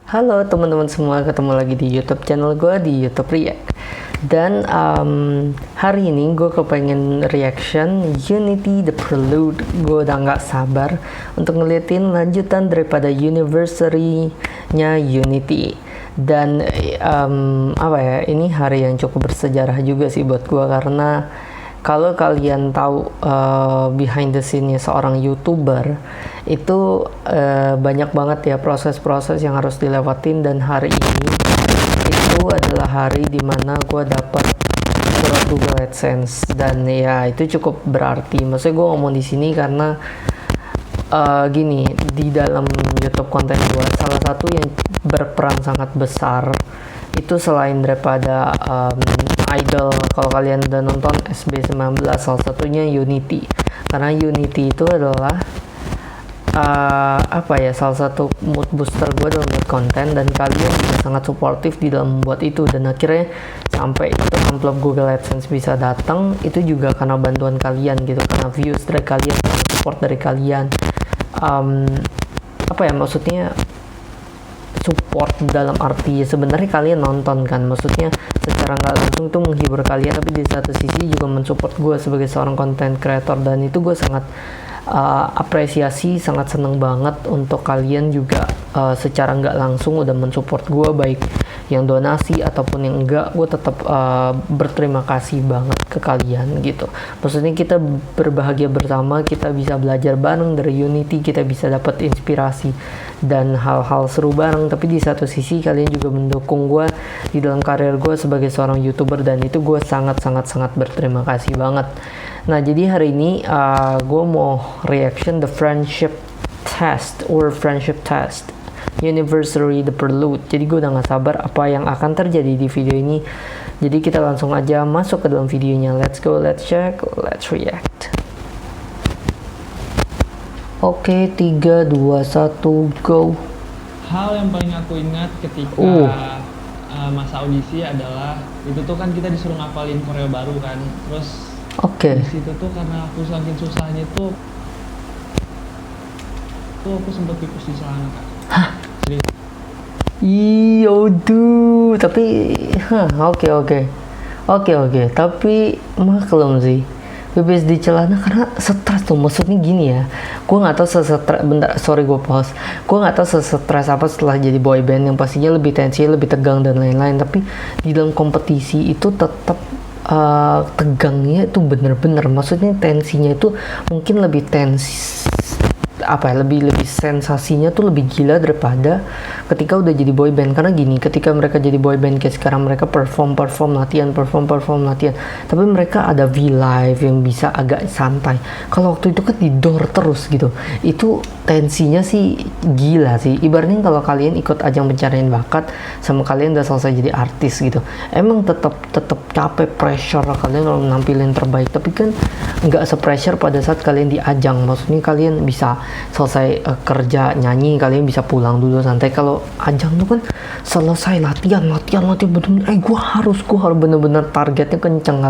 Halo teman-teman semua, ketemu lagi di YouTube channel gue di YouTube React. Dan hari ini gue kepengen reaction Unity The Prelude. Gue udah nggak sabar untuk ngeliatin lanjutan daripada anniversary-nya Unity. Dan ini hari yang cukup bersejarah juga sih buat gue, karena kalau kalian tahu behind the scene-nya seorang YouTuber, itu banyak banget ya proses-proses yang harus dilewatin, dan hari ini itu adalah hari dimana gue dapat surat Google AdSense, dan ya itu cukup berarti. Maksudnya gue ngomong di sini karena gini, di dalam YouTube konten gue, salah satu yang berperan sangat besar itu selain daripada idol, kalau kalian udah nonton SB19, salah satunya Unity, karena Unity itu adalah salah satu mood booster gue dalam buat konten, dan kalian juga sangat suportif di dalam membuat itu, dan akhirnya sampai itu amplop Google AdSense bisa datang, itu juga karena bantuan kalian gitu, karena views dari kalian, support dari kalian, maksudnya support dalam arti sebenarnya kalian nonton kan, maksudnya secara nggak langsung itu menghibur kalian, tapi di satu sisi juga mensupport gue sebagai seorang content creator, dan itu gue sangat apresiasi, sangat seneng banget untuk kalian juga secara nggak langsung udah mensupport gue, baik yang donasi ataupun yang enggak. Gue tetap berterima kasih banget ke kalian gitu. Maksudnya kita berbahagia bersama, kita bisa belajar bareng dari Unity, kita bisa dapat inspirasi dan hal-hal seru bareng, tapi di satu sisi kalian juga mendukung gue di dalam karir gue sebagai seorang YouTuber, dan itu gue sangat berterima kasih banget. Nah, jadi hari ini gue mau reaction the friendship test anniversary The Prelude. Jadi gue udah gak sabar apa yang akan terjadi di video ini. Jadi kita langsung aja masuk ke dalam videonya. Let's go, let's check, let's react. Oke, 3, 2, 1, go. Hal yang paling aku ingat ketika masa audisi adalah itu tuh kan kita disuruh ngapalin koreo baru kan. Terus di situ tuh karena aku saking susahnya tuh aku sempat pipis di celana kan. Hah? Aduh, tapi oke, tapi maklum sih pipis di celana karena stres tuh. Maksudnya gini ya, gue nggak tahu gue nggak tahu stres apa setelah jadi boy band yang pastinya lebih tensi, lebih tegang dan lain-lain, tapi di dalam kompetisi itu tetap tegangnya itu bener-bener, maksudnya tensinya itu mungkin lebih lebih sensasinya tuh lebih gila daripada ketika udah jadi boy band. Karena gini, ketika mereka jadi boy band kayak sekarang, mereka perform latihan, tapi mereka ada V-Live yang bisa agak santai. Kalau waktu itu kan di door terus gitu, itu tensinya sih gila sih. Ibaratnya kalau kalian ikut ajang pencarian bakat sama kalian udah selesai jadi artis gitu, emang tetap capek, pressure kalian kalau nampilin terbaik, tapi kan nggak se-pressure pada saat kalian di ajang. Maksudnya kalian bisa selesai kerja nyanyi, kalian bisa pulang dulu santai. Kalau ajang tuh kan selesai latihan bener-bener gue harus bener-bener targetnya kenceng.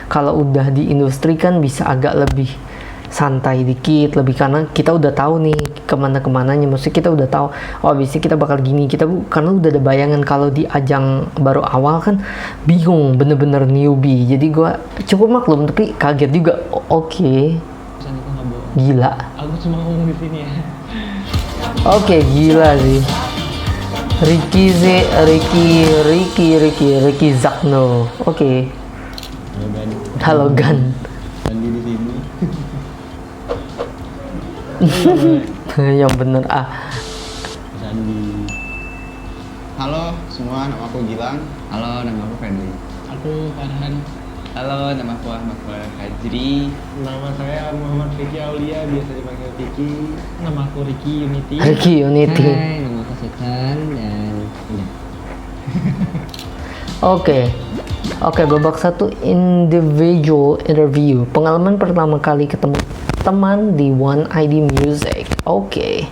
Kalau udah di industri kan bisa agak lebih santai dikit, lebih karena kita udah tahu nih kemananya, maksudnya kita udah tahu abisnya kita bakal gini, karena udah ada bayangan. Kalau di ajang baru awal kan bingung, bener-bener newbie, jadi gue cukup maklum, tapi kaget juga. Gila. Aku cuma ngomong di sini ya. Gila sih. Ricky Zakno. Halo Gan. Sandi di sini. Yang bener Sandi. Halo semua, nama aku Gilang. Halo, nama aku Fedri. Aku Farhan. Halo, nama aku Ahmad Fajri. Nama saya Muhammad Vicky Aulia, biasa dipanggil Vicky. Nama aku Ricky Unity. Hai, nama aku Sultan dan Oke, babak 1, individual interview. Pengalaman pertama kali ketemu teman di One ID Music. Oke,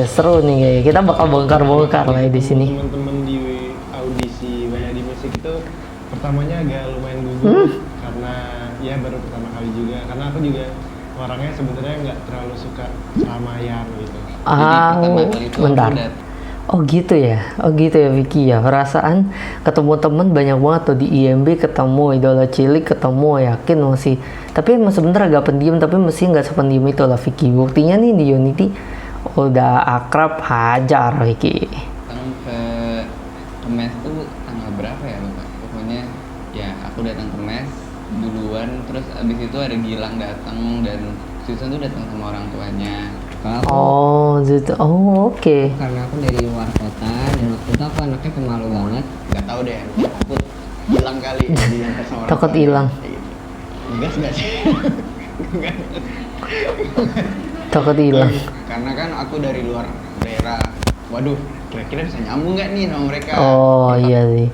seru nih kayaknya. Kita bakal bongkar lah ya di sini. Teman-teman di audisi One ID Music itu pertamanya agak lumayan gugup karena ya baru pertama kali juga, karena aku juga orangnya sebenarnya nggak terlalu suka keramaian gitu. Ah, pertama kali itu bentar. aku udah Oh gitu ya Vicky ya. Perasaan ketemu temen banyak banget tuh di IMB, ketemu idola cilik, ketemu yakin masih. Tapi emang sebenernya agak pendiam, tapi mesti nggak sependiam itu lah Vicky. Buktinya nih di Unity udah akrab, hajar Vicky. datang ke mes tuh tanggal berapa ya lupa. Pokoknya ya aku datang ke mes duluan, terus abis itu ada Gilang datang dan Susan tuh datang sama orang tuanya. Kalau aku Oh gitu. Oh oke. karena aku dari luar kota dan waktu itu aku anaknya pemalu banget. Nggak tahu deh, takut hilang kali diantar sama orang Takut tuanya. hilang. Kayak gitu. Enggak sih. Enggak. Takut hilang. Karena kan aku dari luar daerah. Waduh, kira-kira bisa nyambung nggak nih sama mereka? Oh Ya, iya sih.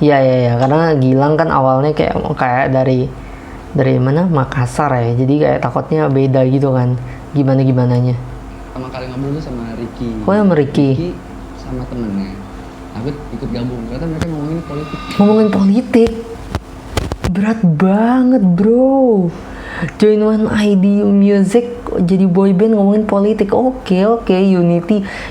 Iya. Karena Gilang kan awalnya kayak dari mana Makassar ya. Jadi kayak takutnya beda gitu kan. Gimananya. pertama kali ngobrol tuh sama Ricky. Oh, yang sama Ricky. Sama temennya. Aku ikut gabung. Ternyata mereka ngomongin politik. Ngomongin politik. Berat banget bro. Join One ID Music jadi boyband ngomongin politik. Oke,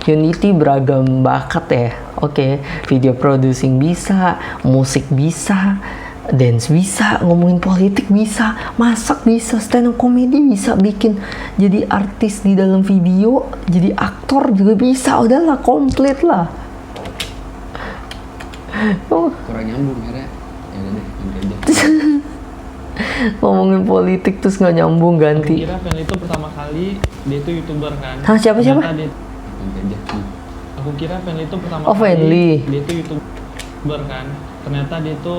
Unity beragam bakat ya. Oke, video producing bisa, musik bisa, dance bisa, ngomongin politik bisa, masak bisa, stand up comedy bisa, bikin jadi artis di dalam video, jadi aktor juga bisa. Udahlah, komplit lah. Oh, Kurang nyambung akhirnya. Ya udah deh, nanti aja. ngomongin politik terus nggak nyambung Aku ganti. kira Fen itu pertama kali dia itu YouTuber kan. Hah, siapa? Ternyata dia- Nanti aja. aku kira Fen itu pertama Oh, Fenly. kali dia itu YouTuber kan. Ternyata dia itu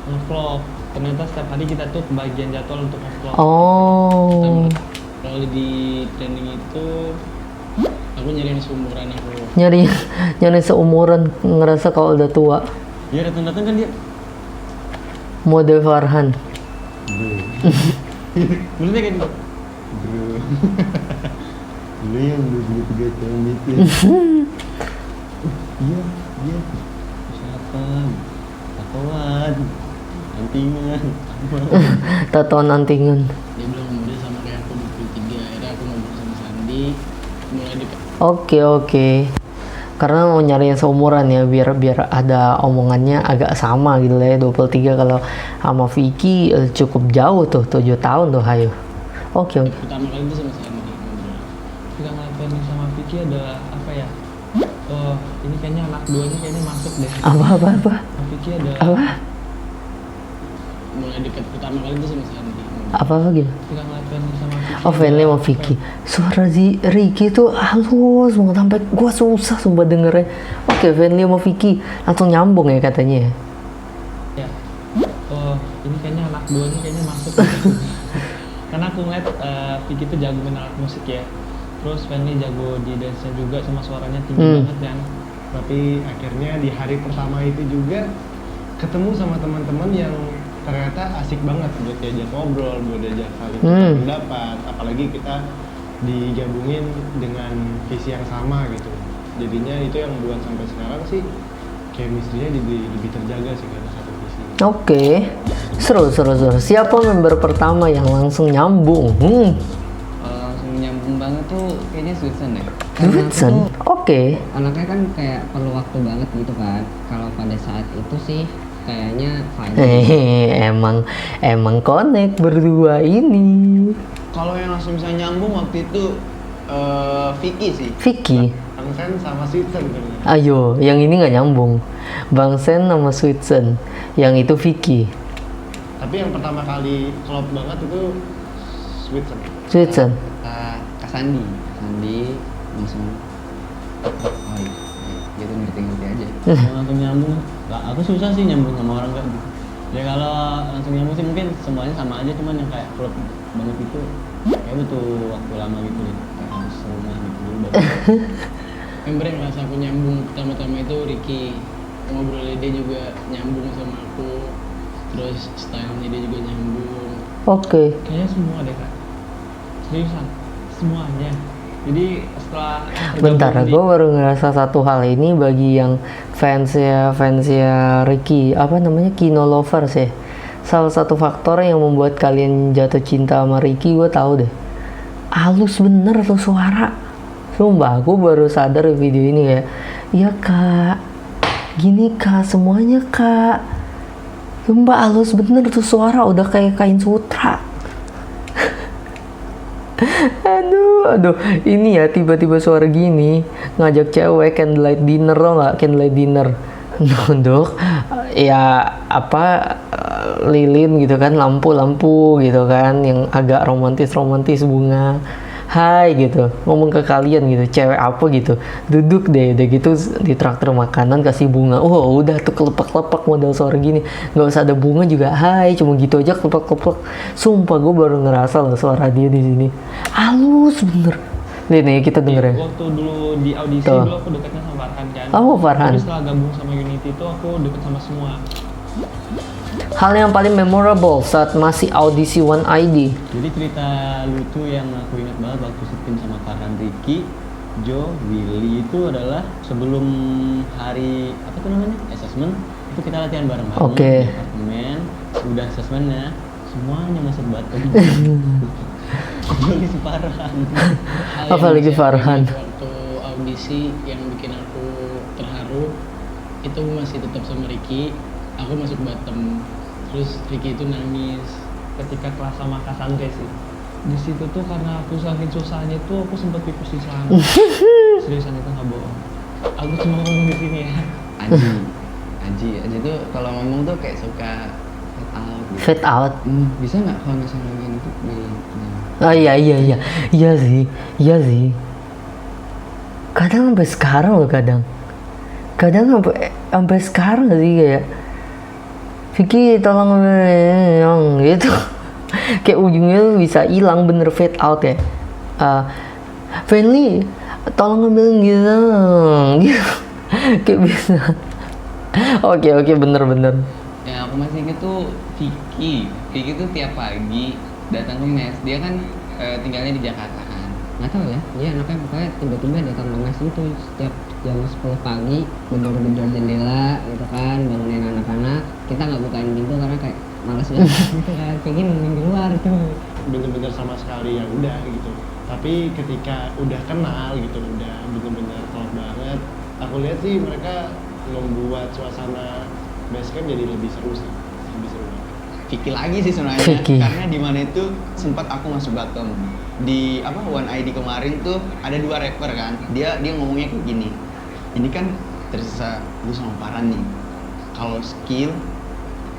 nge-vlog. Ternyata setiap hari kita tuh kebagian jadwal untuk nge-vlog. Oh, Kalau di training itu aku nyariin seumuran aku. nyari seumuran, ngerasa kalau udah tua. Dia datang-datang kan dia Mode Farhan. mulutnya kayak gitu. Bro. Lu yang 23 tahun itu. Iya. Siapa? Tatoan. Antingan. Tatoan antingan. Dia bilang mau dia sama kayak aku 23. Akhirnya aku ngobrol sama Sandi. Mulai dekat. Oke. Karena mau nyari yang seumuran ya, biar ada omongannya agak sama gitu lah ya. 23 kalau sama Vicky cukup jauh tuh, 7 tahun tuh, hayo. Oke. Pertama kali itu sama Sandi ngobrol. Kita ngeliatin sama Vicky ada apa ya? Oh, ini kayaknya anak duanya kayaknya masuk deh. Apa? Sama Vicky ada Apa? mulai dekat pertama kali itu sama Sandi. Apa lagi? Kita ngeliatin sama Vicky. Oh, Fenly sama Vicky. Suara Ricky tuh halus banget sampai gua susah sumpah dengernya. Oke, Fenly sama Vicky langsung nyambung ya katanya. Ya. Oh, ini kayaknya anak duanya kayaknya masuk deh. Karena aku ngeliat Vicky tuh jago main alat musik ya. Terus Fanny jago di dance juga sama suaranya tinggi banget kan. Tapi akhirnya di hari pertama itu juga ketemu sama teman-teman yang ternyata asik banget buat diajak ngobrol, buat diajak saling tukar pendapat, apalagi kita digabungin dengan visi yang sama gitu. Jadinya itu yang buat sampai sekarang sih chemistry-nya lebih terjaga sih karena satu visi. Oke. Seru. Siapa member pertama yang langsung nyambung? Kalau langsung nyambung banget tuh kayaknya Susan deh. Johnson. Oke. Anaknya kan kayak perlu waktu banget gitu kan. Kalau pada saat itu sih kayaknya fine. Hehehe, emang connect berdua ini. Kalau yang langsung bisa nyambung waktu itu Vicky sih. Vicky. Bang Sen sama Sweetsen sebenarnya. Ayo, yang ini nggak nyambung. Bang Sen sama Sweetsen. Yang itu Vicky. Tapi yang pertama kali klop banget itu Sweetsen. Kak Sandi langsung oh iya gitu ngerti aja. Kalau langsung nyambung, lah aku susah sih nyambung sama orang kayak gitu. Ya kalau langsung nyambung sih mungkin semuanya sama aja, cuman yang kayak klub banget itu kayak butuh waktu lama gitu deh. Kayak harus rumah gitu dulu baru. Member yang ngerasa aku nyambung pertama-tama itu Ricky. Ngobrolnya dia juga nyambung sama aku. Terus stylenya dia juga nyambung. Oke. Kayaknya semua deh kak. Seriusan, semuanya. Jadi setelah Bentar, tergabung gue baru ngerasa satu hal ini bagi yang fansnya Ricky, apa namanya, Kino Lovers ya. Salah satu faktor yang membuat kalian jatuh cinta sama Ricky, gue tahu deh. Halus bener tuh suara. Sumpah aku baru sadar di video ini ya. Iya kak, gini kak, semuanya kak. Sumpah halus bener tuh, suara udah kayak kain sutra. aduh, ini ya tiba-tiba suara gini ngajak cewek candlelight dinner, tau nggak candlelight dinner? Nunduk, ya apa lilin gitu kan, lampu-lampu gitu kan, yang agak romantis bunga. Hai gitu, ngomong ke kalian gitu, cewek apa gitu, duduk deh, udah gitu ditraktir makanan, kasih bunga. Udah tuh kelepak-lepak model suara gini, nggak usah ada bunga juga, hai, cuma gitu aja kelepak-lepak. Sumpah gue baru ngerasa loh suara dia di sini, halus bener. Nih kita denger ya. Waktu dulu di audisi Tuh. dulu aku dekatnya sama Farhan kan. Oh, Farhan. Tapi setelah gabung sama Unity itu aku deket sama semua. Hal yang paling memorable saat masih audisi One ID. Jadi cerita lucu yang aku ingat banget waktu setim sama Farhan, Ricky, Joe, Willy itu adalah sebelum hari apa tuh namanya assessment itu kita latihan bareng-bareng Oke. di apartemen. Udah assessmentnya semuanya masuk batuk. Kecuali si Farhan. Apalagi Farhan. Waktu audisi yang bikin aku terharu itu masih tetap sama Ricky. Aku masuk bottom, terus Ricky itu nangis. Ketika kelas sama Cassandra sih. Di situ tuh karena aku saking susahnya tuh aku sempat pipis di sana. Seriusan itu nggak bohong. Aku cuma ngomong di sini ya. Aji tuh kalau ngomong tuh kayak suka fade out gitu. Fade out. Bisa nggak kalau misalnya gitu? Iya sih. Kadang sampai sekarang loh, kadang sampai sekarang sih kayak Vicky tolong yang gitu. Kayak ujungnya tuh bisa hilang bener, fade out ya. Friendly tolong ngambil gitu. Kayak bisa. Oke bener. Yang aku masih inget tuh Vicky tuh tiap pagi datang ke mes. Dia kan tinggalnya di Jakarta kan. Nggak tahu ya, dia anaknya pokoknya tiba-tiba datang ke mes itu setiap jam 10 pagi, gedor-gedor jendela gitu kan, bangunin anak-anak. Kita nggak bukain pintu karena kayak malas banget gitu kan, pengen nungguin di luar tuh. Bener-bener sama sekali ya udah gitu. Tapi ketika udah kenal gitu, udah bener-bener klop banget, aku lihat sih mereka membuat suasana basecamp jadi lebih seru sih, lebih seru banget. Vicky lagi sih sebenarnya, Vicky. karena di mana itu sempat aku masuk bottom di apa One ID kemarin tuh ada 2 rapper kan, dia ngomongnya kayak gini, ini kan tersisa lu sama Farhan nih, kalau skill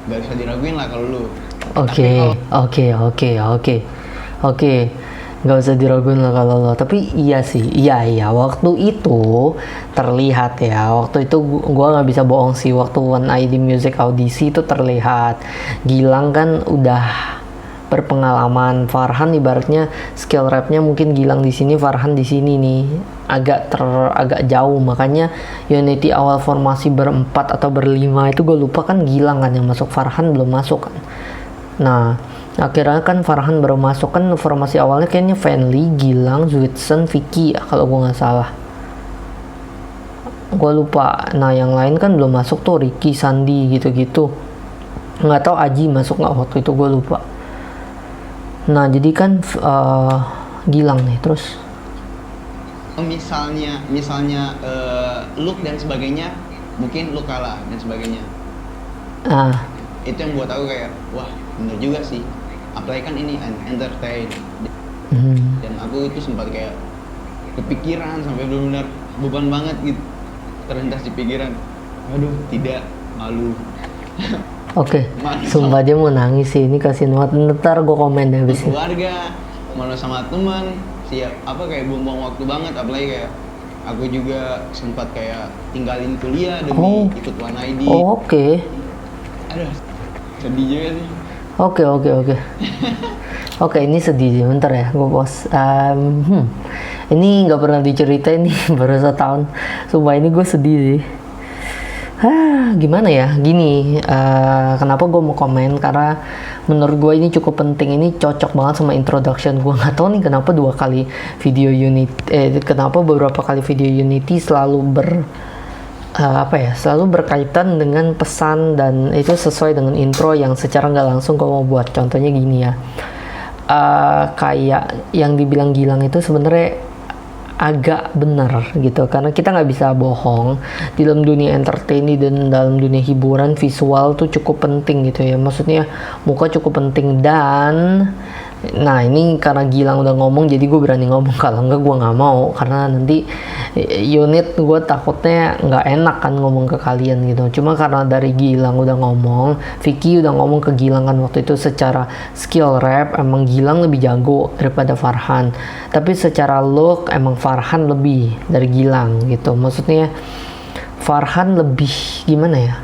gak bisa diraguin lah kalau lu. Oke, nggak usah diraguin lah kalau lo. Tapi iya sih, iya. Waktu itu terlihat ya. Waktu itu gua nggak bisa bohong sih. Waktu One ID Music audisi itu terlihat. Gilang kan udah berpengalaman. Farhan ibaratnya skill rapnya mungkin Gilang di sini, Farhan di sini nih. Agak jauh. Makanya Unity awal formasi berempat atau berlima itu gue lupa kan Gilang kan yang masuk, Farhan belum masuk kan. Nah, akhirnya kan Farhan baru masuk kan. Formasi awalnya kayaknya Fanly, Gilang, Zwitsen, Vicky ya kalau gue nggak salah. Gue lupa. Nah yang lain kan belum masuk tuh, Ricky, Sandi gitu-gitu. Nggak tahu Aji masuk nggak waktu itu, gue lupa. Nah jadi kan Gilang nih terus. Misalnya look dan sebagainya, mungkin lu kalah dan sebagainya. Itu yang buat aku kayak wah bener juga sih, apalagi kan ini entertain. Dan aku itu sempat kayak kepikiran sampai benar-benar beban banget gitu, terlintas di pikiran, aduh tidak, malu. Oke, sumpah dia mau nangis sih, ini kasihin banget. Ntar gue komen deh abis ini. Keluarga, malu sama teman, siap apa kayak buang-buang waktu banget, apalagi kayak aku juga sempat kayak tinggalin kuliah demi ikut One ID. Oke. Aduh, sedih juga sih. Oke, ini sedih sih, bentar ya, gue pause. Ini nggak pernah diceritain nih, baru 1 tahun. Sumpah ini gue sedih sih. Gimana ya, gini, kenapa gue mau komen, karena menurut gue ini cukup penting, ini cocok banget sama introduction gue. Nggak tahu nih kenapa kenapa beberapa kali video Unity selalu selalu berkaitan dengan pesan, dan itu sesuai dengan intro yang secara nggak langsung gue mau buat. Contohnya gini ya, kayak yang dibilang Gilang itu sebenarnya agak benar gitu, karena kita nggak bisa bohong di dalam dunia entertain dan dalam dunia hiburan, visual tuh cukup penting gitu ya, maksudnya muka cukup penting. Dan nah ini karena Gilang udah ngomong jadi gue berani ngomong, kalau enggak gue nggak mau, karena nanti unit gue takutnya nggak enak kan ngomong ke kalian gitu. Cuma karena dari Gilang udah ngomong, Vicky udah ngomong ke Gilang kan waktu itu, secara skill rap emang Gilang lebih jago daripada Farhan, tapi secara look emang Farhan lebih dari Gilang gitu. Maksudnya Farhan lebih gimana ya,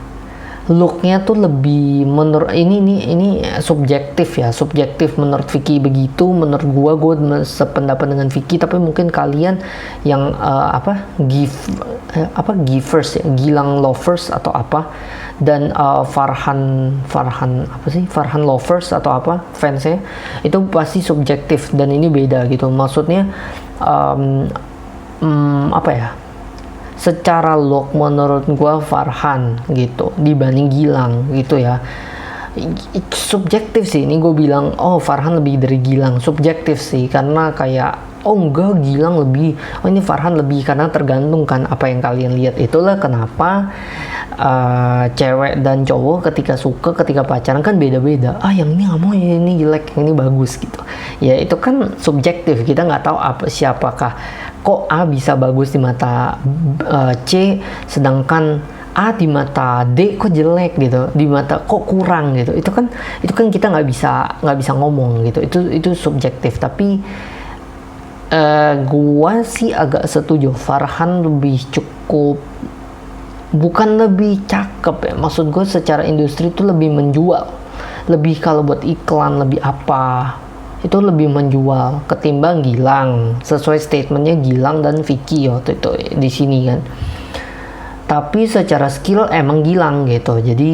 looknya tuh lebih, menurut ini subjektif ya, subjektif menurut Vicky begitu, menurut gue sependapat dengan Vicky, tapi mungkin kalian yang givers ya, Gilang lovers atau apa, dan Farhan lovers atau apa fansnya, itu pasti subjektif dan ini beda gitu. Maksudnya apa ya, secara look menurut gua Farhan gitu dibanding Gilang gitu ya. Subjektif sih ini gue bilang, oh Farhan lebih dari Gilang, subjektif sih, karena kayak oh enggak Gilang lebih, oh ini Farhan lebih, karena tergantung kan apa yang kalian lihat. Itulah kenapa cewek dan cowok ketika suka, ketika pacaran kan beda-beda. Yang ini nggak mau, ya ini jelek, yang ini bagus gitu ya. Itu kan subjektif, kita nggak tahu siapakah, kok A bisa bagus di mata C, sedangkan A di mata D kok jelek gitu, di mata kok kurang gitu. Itu kan kita nggak bisa ngomong gitu, itu subjektif. Tapi gua sih agak setuju, Farhan lebih cukup, bukan lebih cakep ya, maksud gue secara industri itu lebih menjual, lebih kalau buat iklan lebih apa, itu lebih menjual ketimbang Gilang, sesuai statementnya Gilang dan Vicky waktu itu di sini kan. Tapi secara skill emang Gilang gitu, jadi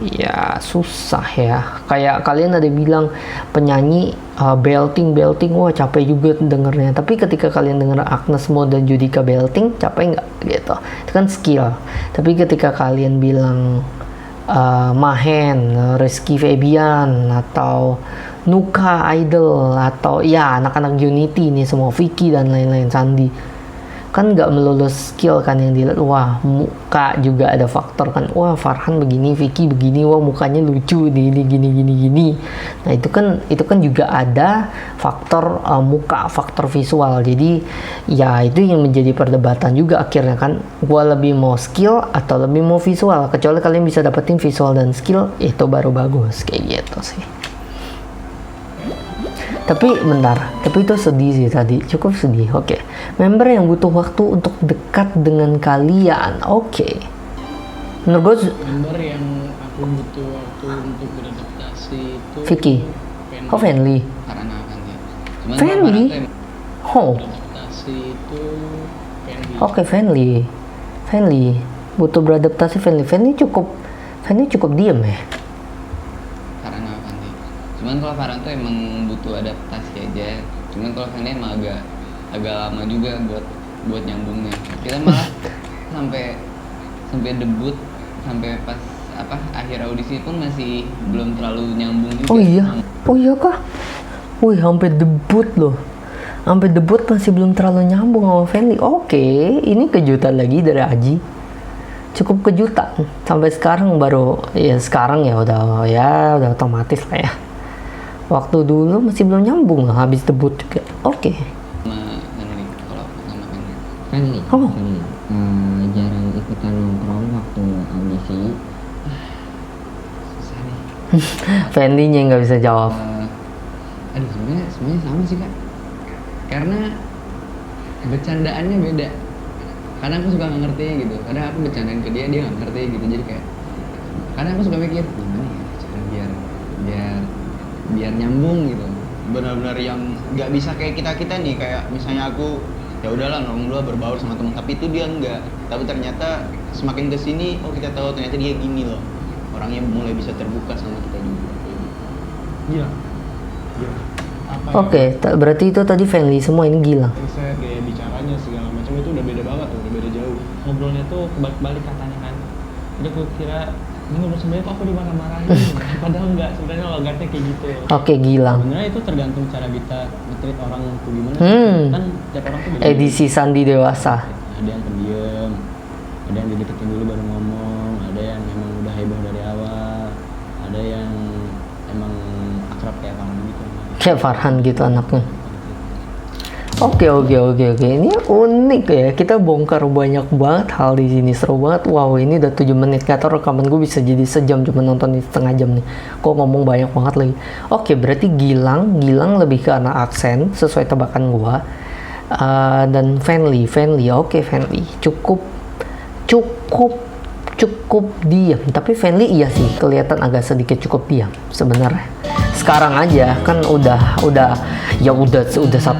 ya susah ya. Kayak kalian ada bilang penyanyi belting, wah capek juga dengernya. Tapi ketika kalian denger Agnes Mo dan Judika belting, capek nggak gitu? Itu kan skill. Tapi ketika kalian bilang Mahen, Rizky Febian, atau Nuka Idol, atau ya anak-anak Unity ini semua, Vicky dan lain-lain, Sandi, kan nggak melulu skill kan yang dilihat. Wah, muka juga ada faktor kan, wah Farhan begini, Vicky begini, wah mukanya lucu, gini. Nah itu kan juga ada faktor muka, faktor visual. Jadi ya itu yang menjadi perdebatan juga akhirnya kan, gua lebih mau skill atau lebih mau visual. Kecuali kalian bisa dapetin visual dan skill, itu baru bagus kayak gitu sih. Tapi bentar, tapi itu sedih sih tadi, cukup sedih. Oke. Member yang butuh waktu untuk dekat dengan kalian. Oke. Menurut gue member yang aku butuh waktu untuk beradaptasi itu Vicky. Oh, Fanly. Karena kan ya. Cuman Fanly. Oh. beradaptasi itu Fanly. Oke, Fanly. Butuh beradaptasi Fanly. Fanly cukup diem ya. Karena kan ya. Cuman kalau Farhan tuh emang butuh adaptasi aja. Cuman kalau Fanny emang agak lama juga buat nyambungnya. Kita malah sampai debut, sampai pas akhir audisi pun masih belum terlalu nyambung juga. Oh iya kah? Wih, sampai debut loh. Sampai debut masih belum terlalu nyambung sama Fanly. Oke, ini kejutan lagi dari Aji. Cukup kejutan. Sampai sekarang baru, ya sekarang ya udah otomatis lah ya. Waktu dulu masih belum nyambung lah habis debut juga. Oke. Sama Fanny, kalau sama Fanny. Fanly. Oh. Jarang ikutan nongkrong waktu audisi. Susah nih. Fanly-nya nggak bisa jawab. Aduh sebenarnya sama sih Kak. Karena bercandaannya beda. Kadang aku suka nggak ngerti gitu. Kadang aku bercandain ke dia nggak ngerti gitu. Jadi kayak kadang aku suka mikir gimana ya cara biar nyambung gitu. Benar-benar yang nggak bisa kayak kita nih, kayak misalnya aku ya udahlah ngomong dulu berbaur sama temen, tapi itu dia enggak. Tapi ternyata semakin kesini kita tahu ternyata dia gini loh, orangnya mulai bisa terbuka sama kita juga. Gila. Apa Oke, berarti itu tadi Fanly, semua ini Gilang. mindset, gaya bicaranya segala macam itu udah beda banget tuh, udah beda jauh. Ngobrolnya tuh kebalik-balik katanya kan. Jadi aku kira ini ngobrol sebenarnya kok aku dimarah-marahin. Padahal enggak, sebenarnya logatnya kayak gitu. Oke, Gilang. Sebenarnya itu tergantung cara kita nge-treat orang tuh gimana. Kan tiap orang tuh beda. Edisi Sandi Dewasa. Ada yang pendiam, ada yang dideketin dulu baru ngomong, ada yang memang udah heboh dari awal, ada yang emang akrab kayak Farhan gitu. Kayak Farhan gitu anaknya. Oke. Ini unik ya. Kita bongkar banyak banget hal di sini. Seru banget. Wow, ini udah 7 menit. Gak tau rekaman gue bisa jadi sejam, cuma nonton di setengah jam nih. Kok ngomong banyak banget lagi. Oke, berarti Gilang lebih ke anak aksen sesuai tebakan gue. Dan Fanly. Oke, Fanly. Cukup diam. Tapi Fanly iya sih, kelihatan agak sedikit cukup diam sebenarnya. Sekarang aja kan udah 1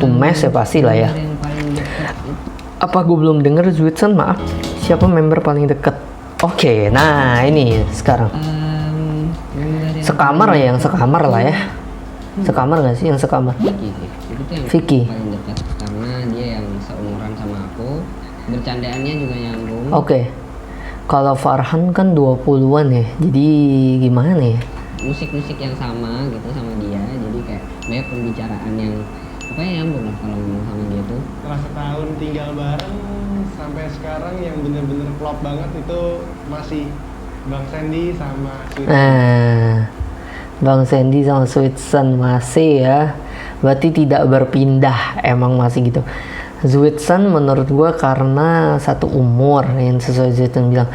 mes ya pasti lah ya. Yang paling dekat itu Apa gue belum denger Zwitsen, maaf. Siapa member paling deket? Oke, nah ini sekarang. member yang Sekamar ya, yang sekamar lah ya. Sekamar gak sih yang sekamar? Vicky sih. Itu tuh yang Vicky. paling dekat karena dia yang seumuran sama aku. Bercandaannya juga nyambung. Oke. Kalau Farhan kan 20-an ya. Jadi gimana ya? Musik-musik yang sama gitu sama dia. Jadi kayak banyak pembicaraan yang pokoknya nyambung lah kalau ngomong sama dia tuh. Setelah setahun tinggal bareng sampai sekarang yang bener-bener klop banget itu masih Bang Sandy sama Sweet. Bang Sandy sama Zwitsen masih ya. Berarti tidak berpindah, emang masih gitu. Zwitsen menurut gua karena satu umur yang sesuai Zwitsen bilang.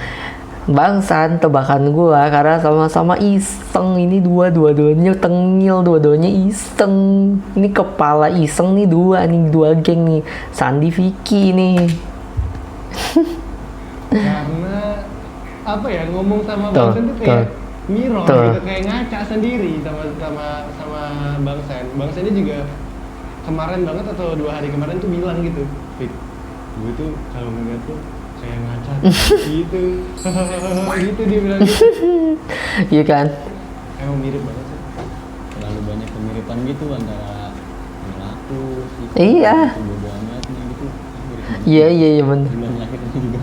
Bangsan tebakan gua karena sama-sama iseng, ini dua-duanya tengil, dua-duanya iseng. Ini kepala iseng nih dua geng nih. Sandi Vicky nih. Karena apa ya, ngomong sama Tuh, Bang Sen tuh kayak mirror tuh. gitu, kayak ngaca sendiri sama Bang Sen. Bang Sen ini juga kemarin banget atau 2 hari kemarin tuh bilang gitu, Fik, gue tuh kalau ngeliat tuh kayak ngaca gitu. Gitu dia bilang gitu. Iya kan? Emang mirip banget sih. Terlalu banyak kemiripan gitu antara perilaku, sifat, Iya. bodo amatnya gitu. Mirip banget. Iya bener. Bulan lahirnya juga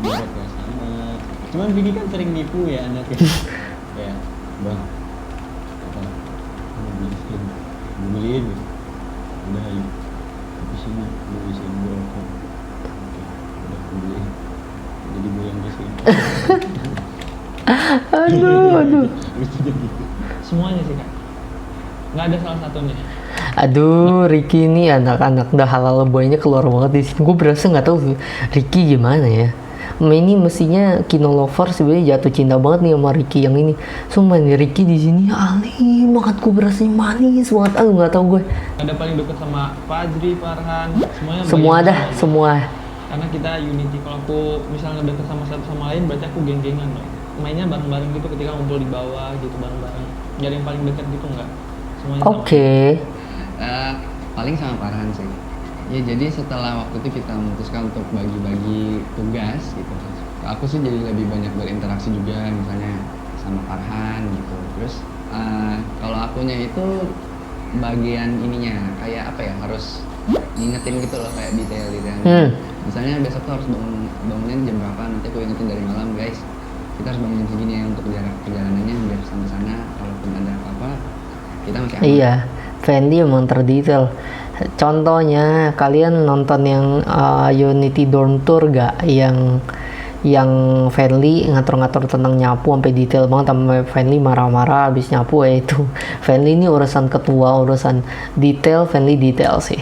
mirip ya sama. Cuman Vicky kan sering nipu ya anaknya. Kayak, bang, apa? Mau beli skin, mau beliin gitu. Udah ayo, di sini beli skin gue rokok. Oke, udah aku beliin. Jadi gue yang beli skin. Aduh. Lucu jadi gitu. Semuanya sih kak, nggak ada salah satunya. Aduh, Ricky ini anak-anak dah halal boynya keluar banget di sini. Gue berasa nggak tahu Ricky gimana ya. Ini mestinya Kino Lover sebenarnya jatuh cinta banget nih sama Ricky yang ini. Sumpah nih Ricky di sini alim banget, gue berasa manis banget. Aduh nggak tahu gue. Ada paling deket sama Fajri, Farhan, semuanya. Semua bagian dah, sama. semua. Karena kita unity. Kalau aku misalnya deket sama satu sama lain, berarti aku geng-gengan loh. Mainnya bareng-bareng gitu ketika ngumpul di bawah gitu bareng-bareng. Gak ada yang paling deket gitu nggak. Semuanya sama. Oke. Paling sama Farhan sih. Ya jadi setelah waktu itu kita memutuskan untuk bagi-bagi tugas gitu. Aku sih jadi lebih banyak berinteraksi juga misalnya sama Farhan gitu. Terus kalau akunya itu bagian ininya kayak apa ya, harus ngingetin gitu loh, kayak detail-detailnya. Misalnya besok tuh harus bangunin jam berapa, nanti aku ingetin dari malam, guys. Kita harus bangun jam segini ya untuk jarak perjalanannya biar sampai sana kalaupun ada apa-apa kita masih aman. Iya, Fendi emang terdetail. Contohnya kalian nonton yang Unity Dorm Tour gak? Yang Fenly ngatur-ngatur tentang nyapu sampai detail banget, sampai Fenly marah-marah habis nyapu ya itu. Fenly ini urusan ketua, urusan detail, Fenly detail sih.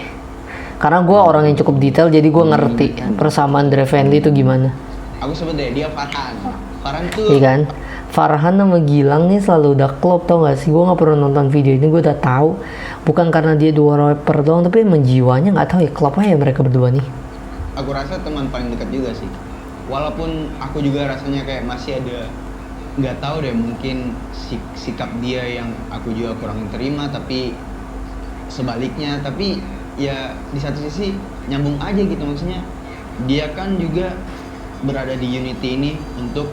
Karena gue orang yang cukup detail, jadi gue ngerti persamaan dari Fenly itu gimana. Aku sebut deh dia Farhan. Farhan tuh Iya kan? Farhan sama Gilang nih selalu udah klop, tau gak sih? Gue gak pernah nonton video ini, gue udah tahu. Bukan karena dia dua rapper doang, tapi emang jiwanya gak tahu ya, klop aja mereka berdua nih. aku rasa teman paling dekat juga sih. Walaupun aku juga rasanya kayak masih ada nggak tahu deh, mungkin sikap dia yang aku juga kurang terima, tapi sebaliknya. Tapi ya di satu sisi nyambung aja gitu, maksudnya dia kan juga berada di Unity ini untuk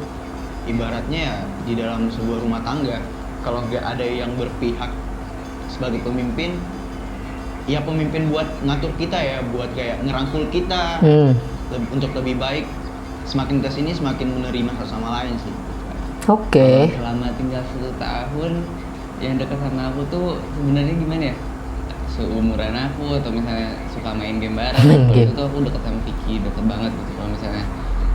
ibaratnya ya di dalam sebuah rumah tangga. Kalau nggak ada yang berpihak sebagai pemimpin, ya pemimpin buat ngatur kita ya, buat kayak ngerangkul kita untuk lebih baik. Semakin kesini semakin menerima satu sama lain sih. Oke. Selama tinggal 1 tahun yang dekat sama aku tuh sebenarnya gimana ya, seumuran aku atau misalnya suka main game bareng. Main Kalau game. itu tuh aku deket sama Vicky, deket banget gitu. Kalau misalnya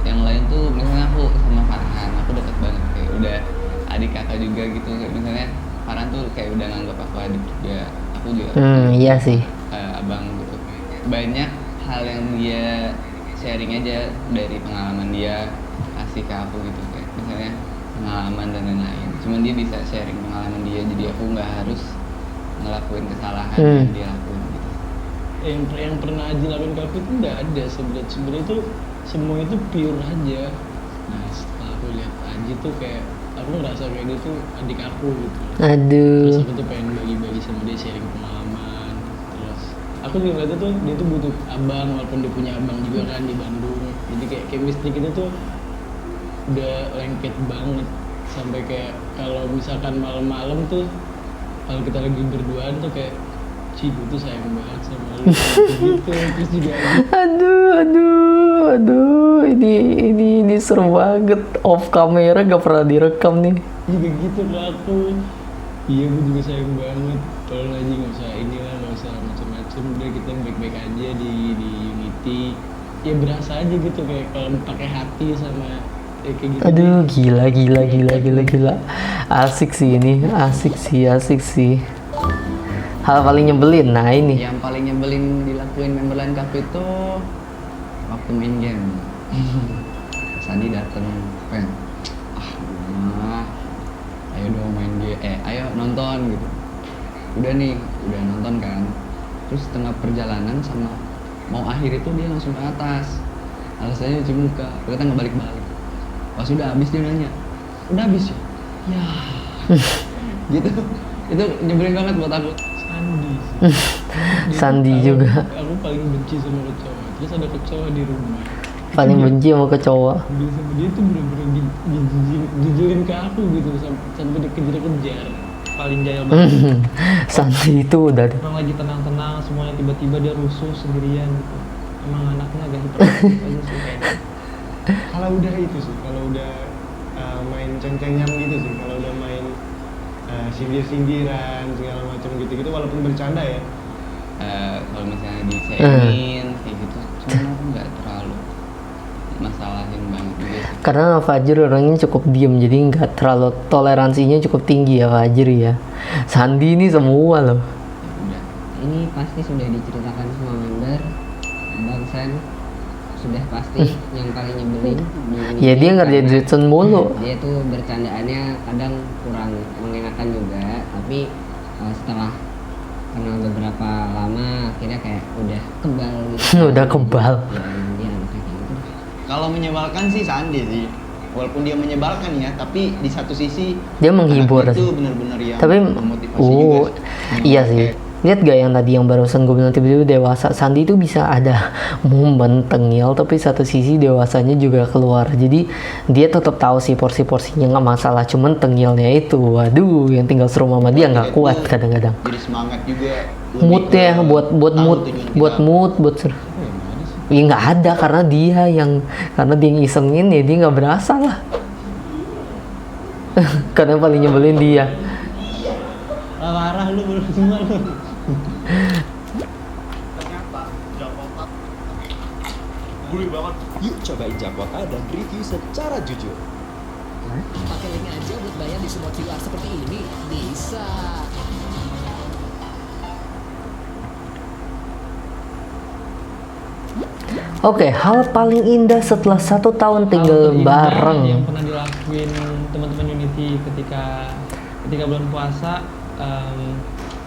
yang lain tuh misalnya aku sama Farhan, aku deket banget kayak udah adik kakak juga gitu. Kayak misalnya Farhan tuh kayak udah nganggap aku adik juga, aku juga Iya sih. abang gitu. Banyak hal yang dia sharing aja dari pengalaman dia kasih ke aku gitu, kayak misalnya pengalaman dan lain-lain. Cuman dia bisa sharing pengalaman dia, jadi aku nggak harus ngelakuin kesalahan yang dia lakuin gitu. Yang pernah Aji lakuin ke aku itu nggak ada sebenarnya itu semua itu pure aja. Nah setelah aku lihat Aji tuh kayak aku ngerasa kayak dia tuh adik aku gitu. Terus Aduh. aku tuh pengen bagi-bagi sama dia, sharing pengalaman. Terus aku juga ngeliatnya tuh dia tuh butuh abang, walaupun dia punya abang juga kan di Bandung. Jadi kayak chemistry kita tuh udah lengket banget, sampai kayak kalau misalkan malam-malam tuh kalau kita lagi berduaan tuh kayak gue tuh sayang banget sama lu gitu. Terus juga Aduh, ini seru banget. Off kamera gak pernah direkam nih. juga gitu ke aku, iya gue juga sayang banget, tolong aja nggak usah inilah, nggak usah macam-macam, udah kita baik-baik aja di Unity. Ya berasa aja gitu kayak kalau pakai hati sama kayak gitu. Aduh, gila. Asik sih ini, asik sih. Hal paling nyebelin, nah ini. Yang paling nyebelin dilakuin member lain Cup itu waktu main game. Sandi dateng, pen, mah, ayo dong main game, ayo nonton gitu. Udah nonton kan. Terus tengah perjalanan sama mau akhir itu dia langsung ke atas. Alasannya cuci muka, ternyata nggak balik-balik. Pas udah habis dia nanya, udah habis ya? Ya, gitu. Itu nyebelin banget buat aku. Sandi sih. Sandi juga. Aku paling benci sama kecoa. Terus ada kecoa di rumah. Paling benci sama kecoa. Dia sama dia tuh bener-bener jujulin ke aku gitu sampai dikejar-kejar. Paling jaya banget. Sandi itu udah Orang lagi tenang-tenang semuanya tiba-tiba dia rusuh sendirian gitu. Emang anaknya agak hiperaktif aja sih kayaknya. Kalau udah itu sih, kalau udah main ceng-cengan gitu sih, kalau udah main sindir-sindiran segala macam gitu-gitu, walaupun bercanda ya. Kalau misalnya disengin kayak gitu, cuman aku nggak terlalu masalahin banget juga sih. karena Fajri orangnya cukup diem, jadi nggak terlalu toleransinya cukup tinggi ya Fajri ya. Sandi ini semua loh. Udah. Ini pasti sudah diceritakan semua member. Bang Sen sudah pasti yang paling nyebelin di Unity Ya dia ngerjain karena Jetson mulu. dia tuh bercandaannya kadang kurang mengenakan juga, tapi setelah kenal beberapa lama akhirnya kayak udah kebal gitu. Udah kebal. Ya dia anaknya kayak gitu. Kalau menyebalkan sih Sandi sih. Walaupun dia menyebalkan ya, tapi di satu sisi Dia menghibur anaknya itu sih. benar-benar yang Tapi memotivasi juga. iya sih. Lihat gak yang tadi yang barusan gue bilang tiba-tiba dewasa. Sandi itu bisa ada momen tengil, tapi satu sisi dewasanya juga keluar. Jadi dia tetap tahu sih porsi-porsinya nggak masalah. Cuman tengilnya itu, waduh, yang tinggal serumah sama dia nggak kuat kadang-kadang. Jadi semangat juga. Moodnya buat ya nggak ada karena dia yang isengin ya dia nggak berasa lah. Karena paling nyebelin dia. Parah lu belum semua lu. Yuk cobain Jakarta dan review secara jujur. Pakai link aja buat bayar di semua QR seperti ini. Bisa. Oke, hal paling indah setelah 1 tahun tinggal Hal terindah bareng. yang pernah dilakuin teman-teman Unity ketika bulan puasa,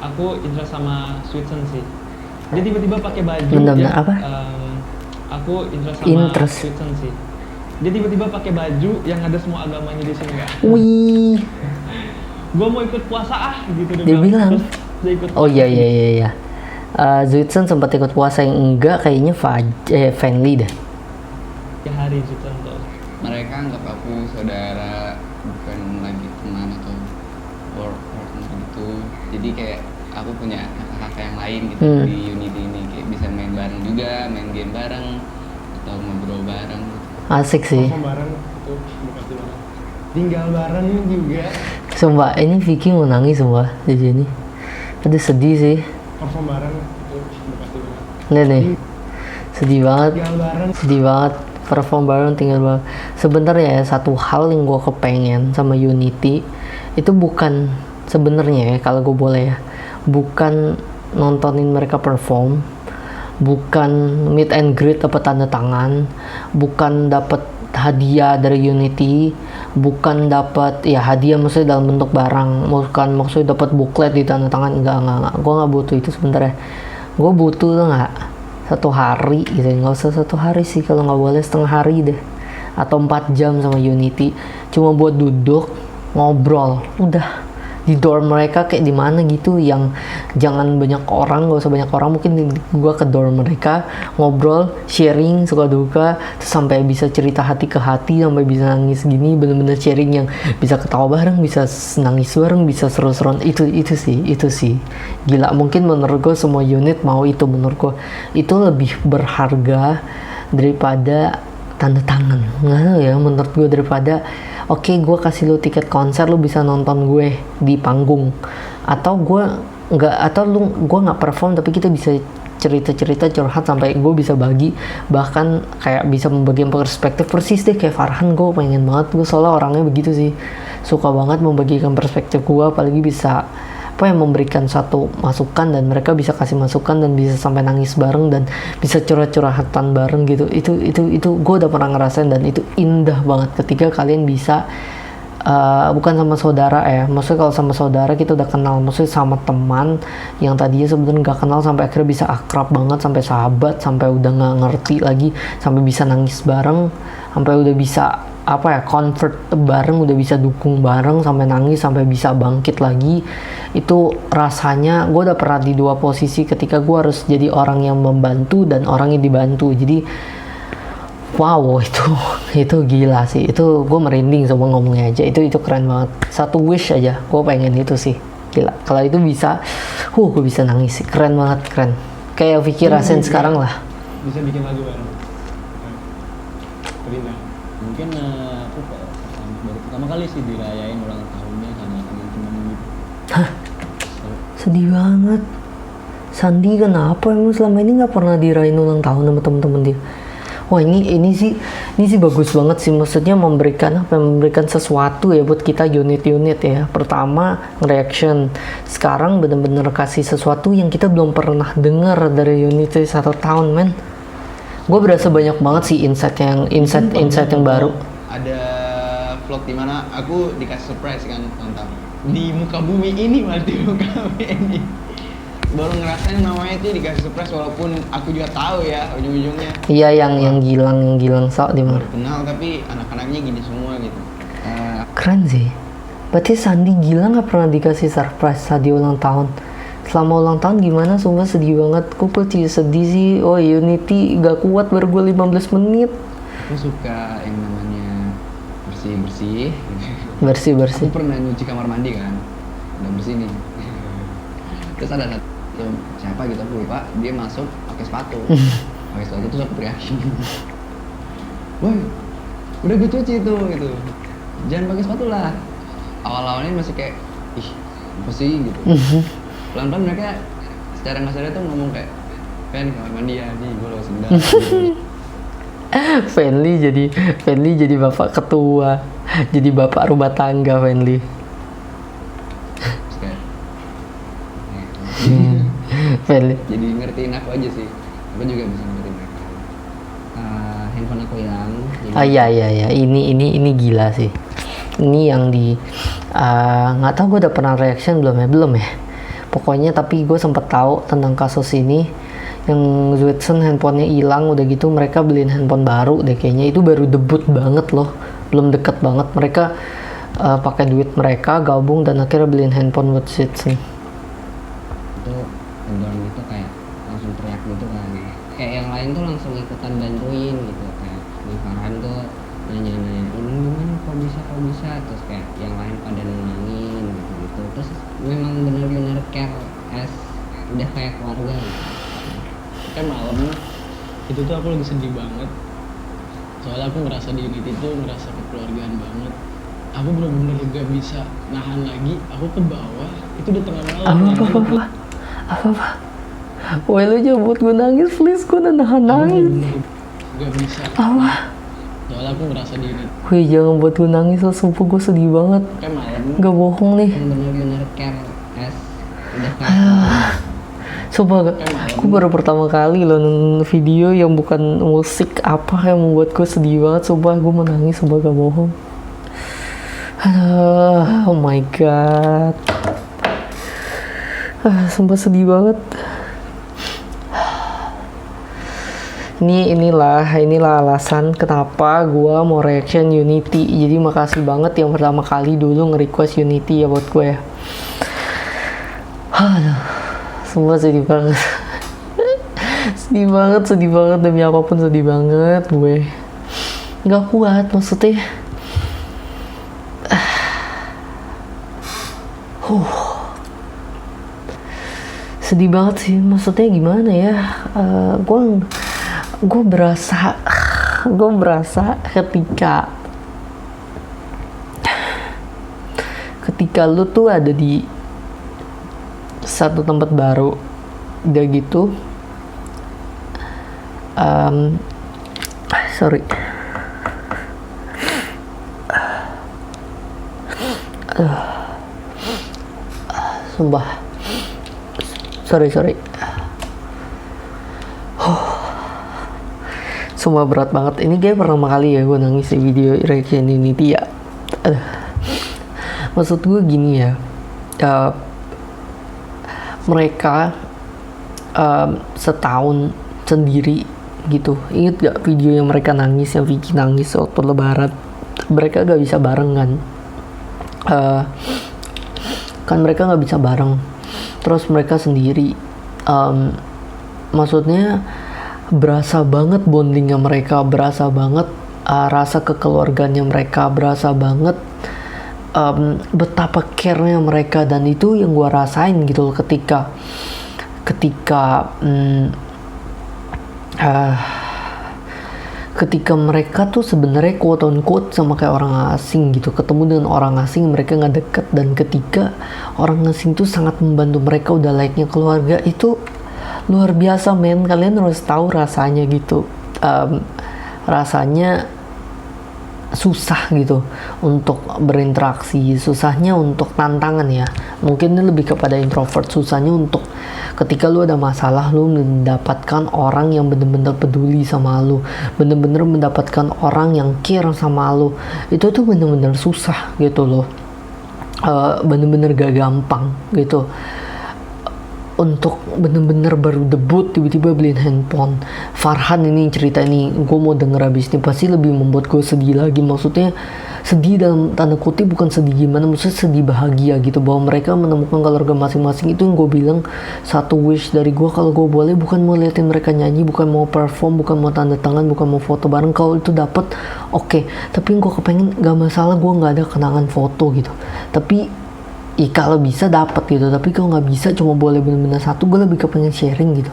aku interest sama Sweetsen sih. Dia tiba-tiba pakai baju Bener-bener yang, apa? aku interest sama Interest. Sweetsen sih. Dia tiba-tiba pakai baju yang ada semua agamanya di sini nggak? Wih, Gua mau ikut puasa gitu Dia bilang. Terus dia ikut. oh iya. Zuitsen sempat ikut puasa yang enggak kayaknya Fanly dah. Ya hari Sweetsen tuh. Mereka anggap aku saudara, bukan lagi teman atau partner gitu. Jadi kayak aku punya kakak-kakak yang lain gitu di Unity ini, kayak bisa main bareng juga, main game bareng atau ngobrol bareng. Asik sih. Kok bareng itu dikasih bareng. tinggal bareng juga. Sumpah, ini Vicky mau nangis semua di sini. Aduh sedih sih. Perform bareng itu udah pasti banget. Lihat nih, sedih banget. Tinggal bareng. Sedih banget. Perform bareng tinggal bareng. Sebenarnya ya, satu hal yang gue kepengen sama Unity itu bukan sebenarnya ya, kalau gue boleh ya, bukan nontonin mereka perform, bukan meet and greet dapat tanda tangan, bukan dapat hadiah dari Unity, bukan dapat ya hadiah maksudnya dalam bentuk barang, bukan maksudnya dapat buklet di tanda tangan, enggak, gue nggak butuh itu sebenarnya. Gue butuh tuh nggak satu hari gitu, nggak usah satu hari sih, kalau nggak boleh setengah hari deh, atau 4 jam sama Unity, cuma buat duduk ngobrol, udah di dorm mereka kayak di mana gitu, yang jangan banyak orang, gak usah banyak orang, mungkin gua ke dorm mereka ngobrol, sharing suka duka, terus sampai bisa cerita hati ke hati, sampai bisa nangis gini, bener-bener sharing yang bisa ketawa bareng, bisa nangis bareng, bisa seru-seruan, itu sih gila. Mungkin menurut gua semua unit mau itu, menurut gua itu lebih berharga daripada tanda tangan, nggak tahu ya, menurut gue, daripada oke, gue kasih lu tiket konser, lu bisa nonton gue di panggung, atau gue nggak perform tapi kita bisa cerita curhat sampai gue bisa bagi, bahkan kayak bisa membagi perspektif persis deh kayak Farhan. Gue pengen banget, gue soalnya orangnya begitu sih, suka banget membagikan perspektif gue, apalagi bisa memberikan satu masukan dan mereka bisa kasih masukan dan bisa sampai nangis bareng dan bisa curhat-curhatan bareng gitu. Itu gue udah pernah ngerasain dan itu indah banget ketika kalian bisa bukan sama saudara ya, maksudnya kalau sama saudara kita udah kenal, maksudnya sama teman yang tadinya sebenarnya nggak kenal sampai akhirnya bisa akrab banget, sampai sahabat, sampai udah nggak ngerti lagi, sampai bisa nangis bareng, sampai udah bisa comfort bareng, udah bisa dukung bareng, sampai nangis, sampai bisa bangkit lagi. Itu rasanya gue udah pernah di dua posisi ketika gue harus jadi orang yang membantu dan orang yang dibantu. Jadi wow, itu gila sih, itu gue merinding sama ngomongnya aja. Itu keren banget, satu wish aja gue pengen itu sih, gila. Kalau itu bisa gue bisa nangis sih, keren banget, keren, kayak Vicky rasain sekarang lah. Bisa bikin lagu bareng. Terima. Mungkin aku baru pertama kali sih dirayain ulang tahunnya sama teman-teman gitu. Hah? Sedih banget. Sandi kenapa emang selama ini nggak pernah dirayain ulang tahun sama teman-teman dia? Wah, ini sih bagus banget sih, maksudnya memberikan sesuatu ya buat kita unit-unit ya. Pertama reaction, sekarang bener-bener kasih sesuatu yang kita belum pernah dengar dari unit 1 tahun, men. Gue berasa banyak banget sih insight yang baru. Ada vlog dimana aku dikasih surprise kan tentang di muka bumi ini, malah di muka bumi ini baru ngerasain namanya itu dikasih surprise, walaupun aku juga tahu ya ujung-ujungnya. Iya, yang Gilang sok di mana? Baru kenal tapi anak-anaknya gini semua gitu. Keren sih. Berarti Sandi Gilang nggak pernah dikasih surprise saat di ulang tahun. Selama ulang tahun gimana? Sumpah sedih banget. Gue sedih sih. Oh, Unity gak kuat, baru gue 15 menit. Aku suka yang namanya bersih-bersih. Bersih-bersih. Aku pernah nyuci kamar mandi kan, udah bersih nih. Terus ada satu siapa gitu aku lupa, dia masuk pakai sepatu. Terus aku teriakin, woi, udah gue cuci itu gitu, jangan pakai sepatu lah. Awal-awalnya masih kayak, ih apa sih gitu. Pelan-pelan mereka secara nggak sadar tuh ngomong kayak, Fen kamar mandi ya, nih gue lewat sendal. Fenly jadi bapak ketua, jadi bapak rumah tangga Fenly. Terus kayak, Fenly. jadi ngertiin aku aja sih, aku juga bisa ngertiin mereka. Handphone aku hilang. Iya, ini gila sih. Ini yang di nggak tahu gue udah pernah reaction belum ya. Pokoknya tapi gue sempet tahu tentang kasus ini, yang Zwitsen handphonenya hilang, udah gitu mereka beliin handphone baru deh kayaknya. Itu baru debut banget loh, belum deket banget. Mereka pakai duit mereka gabung dan akhirnya beliin handphone buat Zwitsen. Itu dorm itu kayak langsung teriak gitu kan, kayak yang lain tuh langsung ikutan bantuin gitu, kayak di Farhan tuh nanya-nanya ini gimana kok bisa, terus kayak yang lain pada nenangin gitu. Terus memang benar-benar care as udah kayak keluarga gitu. Kayak malam itu tuh aku lagi sedih banget, soalnya aku ngerasa di unit itu ngerasa kekeluargaan banget. aku bener-bener gak bisa nahan lagi, aku ke bawah, itu udah tengah malam. Apa? Woi lu jangan buat gue nangis please, gue udah nahan nangis. Gak bisa. Apa? Soalnya aku ngerasa diri. Woi jangan buat gue nangis lah, sumpah gue sedih banget. Kayak malam. Gak bohong nih. Yang bener-bener care as udah kayak Sumpah aku baru pertama kali loh nonton video yang bukan musik apa yang membuat gue sedih banget. Sumpah gue menangis, sumpah gak bohong. Aduh, oh my god. Sumpah sedih banget. Inilah alasan kenapa gue mau reaction Unity. Jadi makasih banget yang pertama kali dulu nge-request Unity ya buat gue. Aduh, sumpah sedih banget. sedih banget demi apapun sedih banget gue. Gak kuat maksudnya. Sedih banget sih, maksudnya gimana ya? Gue berasa ketika lu tuh ada di satu tempat baru, udah gitu, sumpah, sorry. Sumpah berat banget. Ini kayak pertama kali ya gue nangis di video reaction ini dia. Maksud gue gini ya, mereka setahun sendiri gitu. Ingat gak video yang mereka nangis, yang Vicky nangis waktu lebaran? Mereka gak bisa bareng kan mereka gak bisa bareng. Terus mereka sendiri. Maksudnya berasa banget bondingnya mereka, berasa banget rasa kekeluarganya mereka, berasa banget betapa care-nya mereka. Dan itu yang gue rasain gitu loh ketika mereka tuh sebenarnya quote on quote sama kayak orang asing gitu, ketemu dengan orang asing mereka nggak deket, dan ketika orang asing tuh sangat membantu mereka, udah layaknya keluarga. Itu luar biasa men, kalian harus tahu rasanya gitu. Rasanya susah gitu untuk berinteraksi, susahnya untuk tantangan ya, mungkin ini lebih kepada introvert. Susahnya untuk ketika lu ada masalah, lu mendapatkan orang yang bener-bener peduli sama lu, bener-bener mendapatkan orang yang care sama lu, itu tuh bener-bener susah gitu loh. Bener-bener gak gampang gitu. Untuk bener-bener baru debut tiba-tiba beliin handphone. Farhan ini cerita ini gue mau denger abis ini pasti lebih membuat gue sedih lagi. Maksudnya sedih dalam tanda kutip, bukan sedih gimana, maksudnya sedih bahagia gitu, bahwa mereka menemukan keluarga masing-masing. Itu yang gue bilang, satu wish dari gue kalau gue boleh, bukan mau liatin mereka nyanyi, bukan mau perform, bukan mau tanda tangan, bukan mau foto bareng. Kalau itu dapet oke. Tapi yang gue kepengen, gak masalah gue gak ada kenangan foto gitu, tapi kalau bisa dapat gitu. Tapi kalau nggak bisa, cuma boleh bener-bener satu, gue lebih kepengen sharing gitu.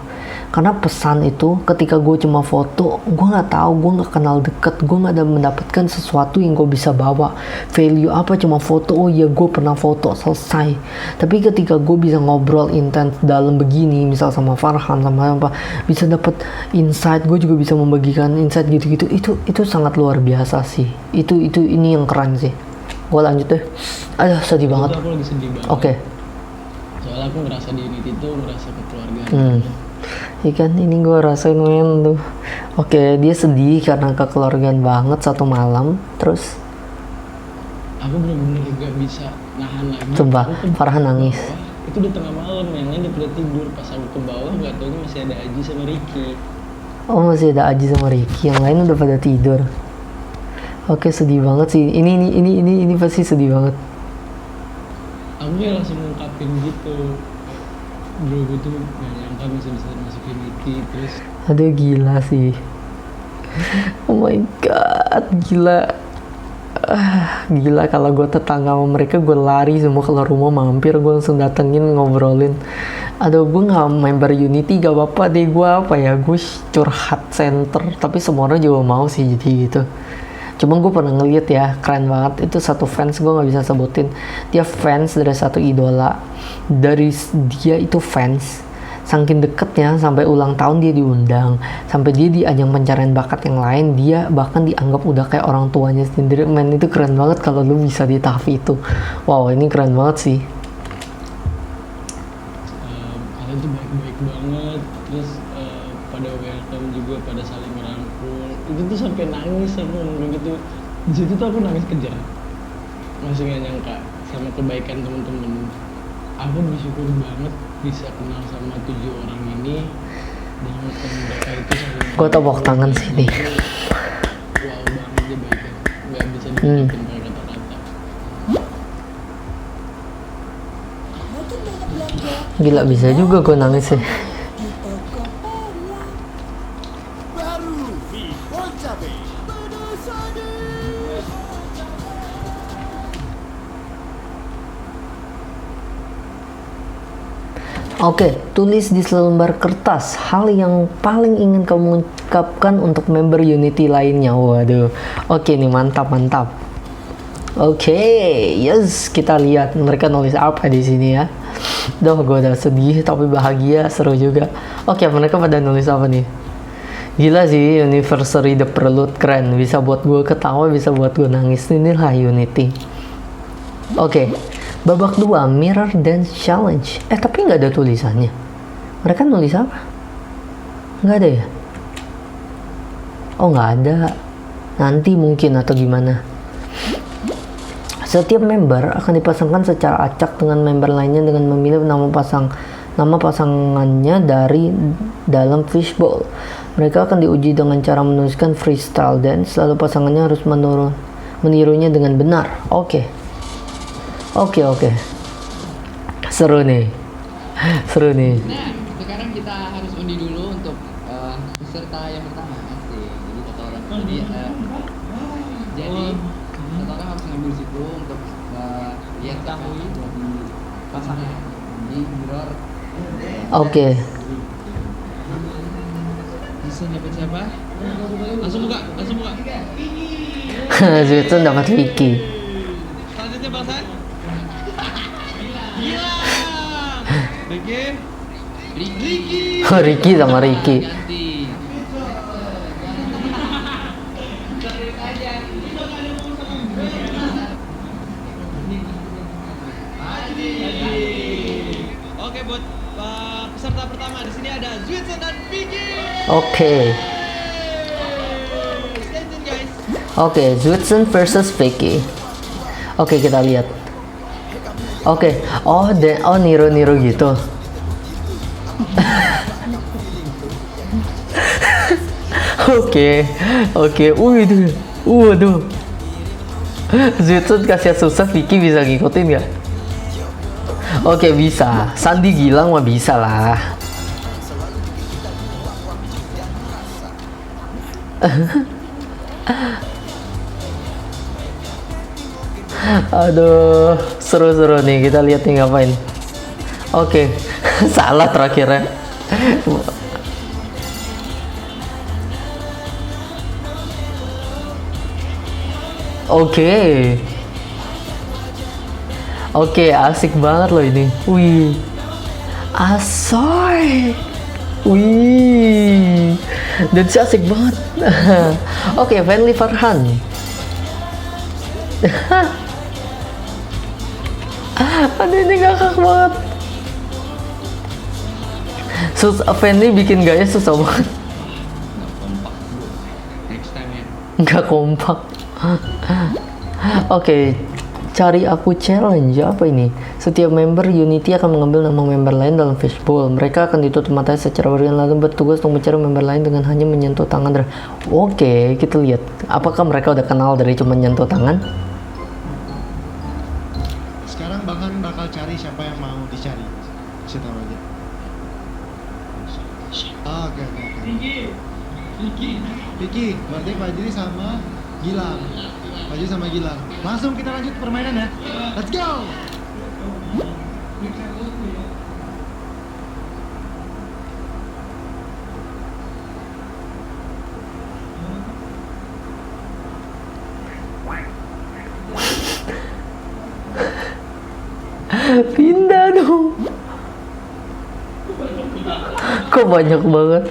Karena pesan itu ketika gue cuma foto, gue nggak tahu, gue nggak kenal deket, gue nggak ada mendapatkan sesuatu yang gue bisa bawa. Value apa cuma foto? Oh iya, gue pernah foto, selesai. Tapi ketika gue bisa ngobrol intens dalam begini, misal sama Farhan sama apa, bisa dapat insight, gue juga bisa membagikan insight gitu-gitu. Itu sangat luar biasa sih. Ini yang keren sih. Gue lanjut deh. Aduh, sedih banget. Aku lagi sedih banget. Oke. Soalnya aku ngerasa di Unity itu ngerasa kekeluargaan. Ikan ini gue rasain men tuh. Oke, dia sedih karena kekeluargaan banget satu malam. Terus aku bener-bener gak bisa nahan lagi. Sumpah, Farhan nangis. Itu udah tengah malam, yang lain udah pada tidur. Pas aku ke bawah, gak taunya masih ada Aji sama Ricky. Oh, masih ada Aji sama Ricky, yang lain udah pada tidur. Oke, sedih banget sih. Ini pasti sedih banget. Aku kayak langsung ngungkapin gitu. Bro, gue tuh gak nyangka bisa masuk Unity. Terus aduh, gila sih. Oh my god, gila. Gila, kalau gue tetangga sama mereka, gue lari semua keluar rumah, mampir, gue langsung datengin, ngobrolin. Aduh, gue gak member Unity, gak apa-apa deh. Gue apa ya, gue curhat center. Tapi semua orang juga mau sih jadi gitu. Cuma gue pernah ngeliat ya, keren banget. Itu satu fans, gue nggak bisa sebutin. Dia fans dari satu idola. Dari dia itu fans, saking deketnya sampai ulang tahun dia diundang, sampai dia di ajang pencarian bakat yang lain dia bahkan dianggap udah kayak orang tuanya sendiri. Men, itu keren banget kalau lu bisa di tahap itu. Wow, ini keren banget sih. Kalian tuh baik-baik banget, terus pada welcome juga, pada saling ngerangkul. Itu tuh sampai nangis aku ngomong gitu. Di situ tuh aku nangis kejar. Masih gak nyangka sama kebaikan temen-temen. Aku bersyukur banget bisa kenal sama 7 orang ini, dan mereka itu saling. Gue tepuk tangan sini. Wow banget dia baiknya, nggak bisa diungkapin pakai kata-kata. Gila, bisa juga gue nangis sih. Oke, tulis di selembar kertas hal yang paling ingin kamu ungkapkan untuk member Unity lainnya. Waduh, oke nih, mantap. Oke, yes, kita lihat mereka nulis apa di sini ya. Duh, gue udah sedih tapi bahagia, seru juga. Oke, mereka pada nulis apa nih? Gila sih, Anniversary The Prelude keren. Bisa buat gue ketawa, bisa buat gue nangis. Inilah Unity. Oke, babak 2 Mirror Dance Challenge. Tapi nggak ada tulisannya. Mereka nulis apa? Nggak ada ya? Oh, nggak ada. Nanti mungkin atau gimana. Setiap member akan dipasangkan secara acak dengan member lainnya dengan memilih nama pasangannya dari dalam fishbowl. Mereka akan diuji dengan cara menuliskan freestyle dance, lalu pasangannya harus menirunya dengan benar. Oke. Seru nih. Nah, sekarang kita harus undi dulu untuk peserta yang pertama. Asik. Jadi satu orang. Jadi satu orang harus ngambil situ untuk lihat tahu di pasangnya di mirror. Oke. Bisa dapat siapa? Langsung buka. Zuitsun dapat Vicky. Selanjutnya Bang San. Gila. Ricky. Oh, Ricky sama Ricky. Ganti. Oke, buat peserta pertama di sini ada Zuitsun dan Vicky. Oke. Stay tune, guys. Oke, Zuitsun versus Vicky. Oke, kita lihat. Oke. Oh, niru gitu. Oke. Waduh. Zuitsun kasih susah, Vicky bisa ngikutin nggak? Oke, bisa. Sandi Gilang mah bisa lah. Aduh, seru-seru nih. Kita lihat nih ngapain. Oke. Salah terakhirnya. Oke, asik banget loh ini. Wih. Asoy. Wih. Dan asik banget. Oke, Fenly Farhan. Aduh, ini ngakak banget. Fenly bikin gaya susah banget. Next time ya. Nggak kompak. Oke, cari aku challenge. Apa ini? Setiap member Unity akan mengambil nama member lain dalam fishbowl. Mereka akan ditutup matanya secara berian lalu bertugas untuk mencari member lain dengan hanya menyentuh tangan. Oke, kita lihat. Apakah mereka udah kenal dari cuma nyentuh tangan? Sekarang bahkan bakal cari siapa yang mau dicari. Kasih tahu aja. Oke. Vicky, berarti Fajri sama Gilang. Langsung kita lanjut permainan ya. Let's go. Pindah dong. Kok banyak banget?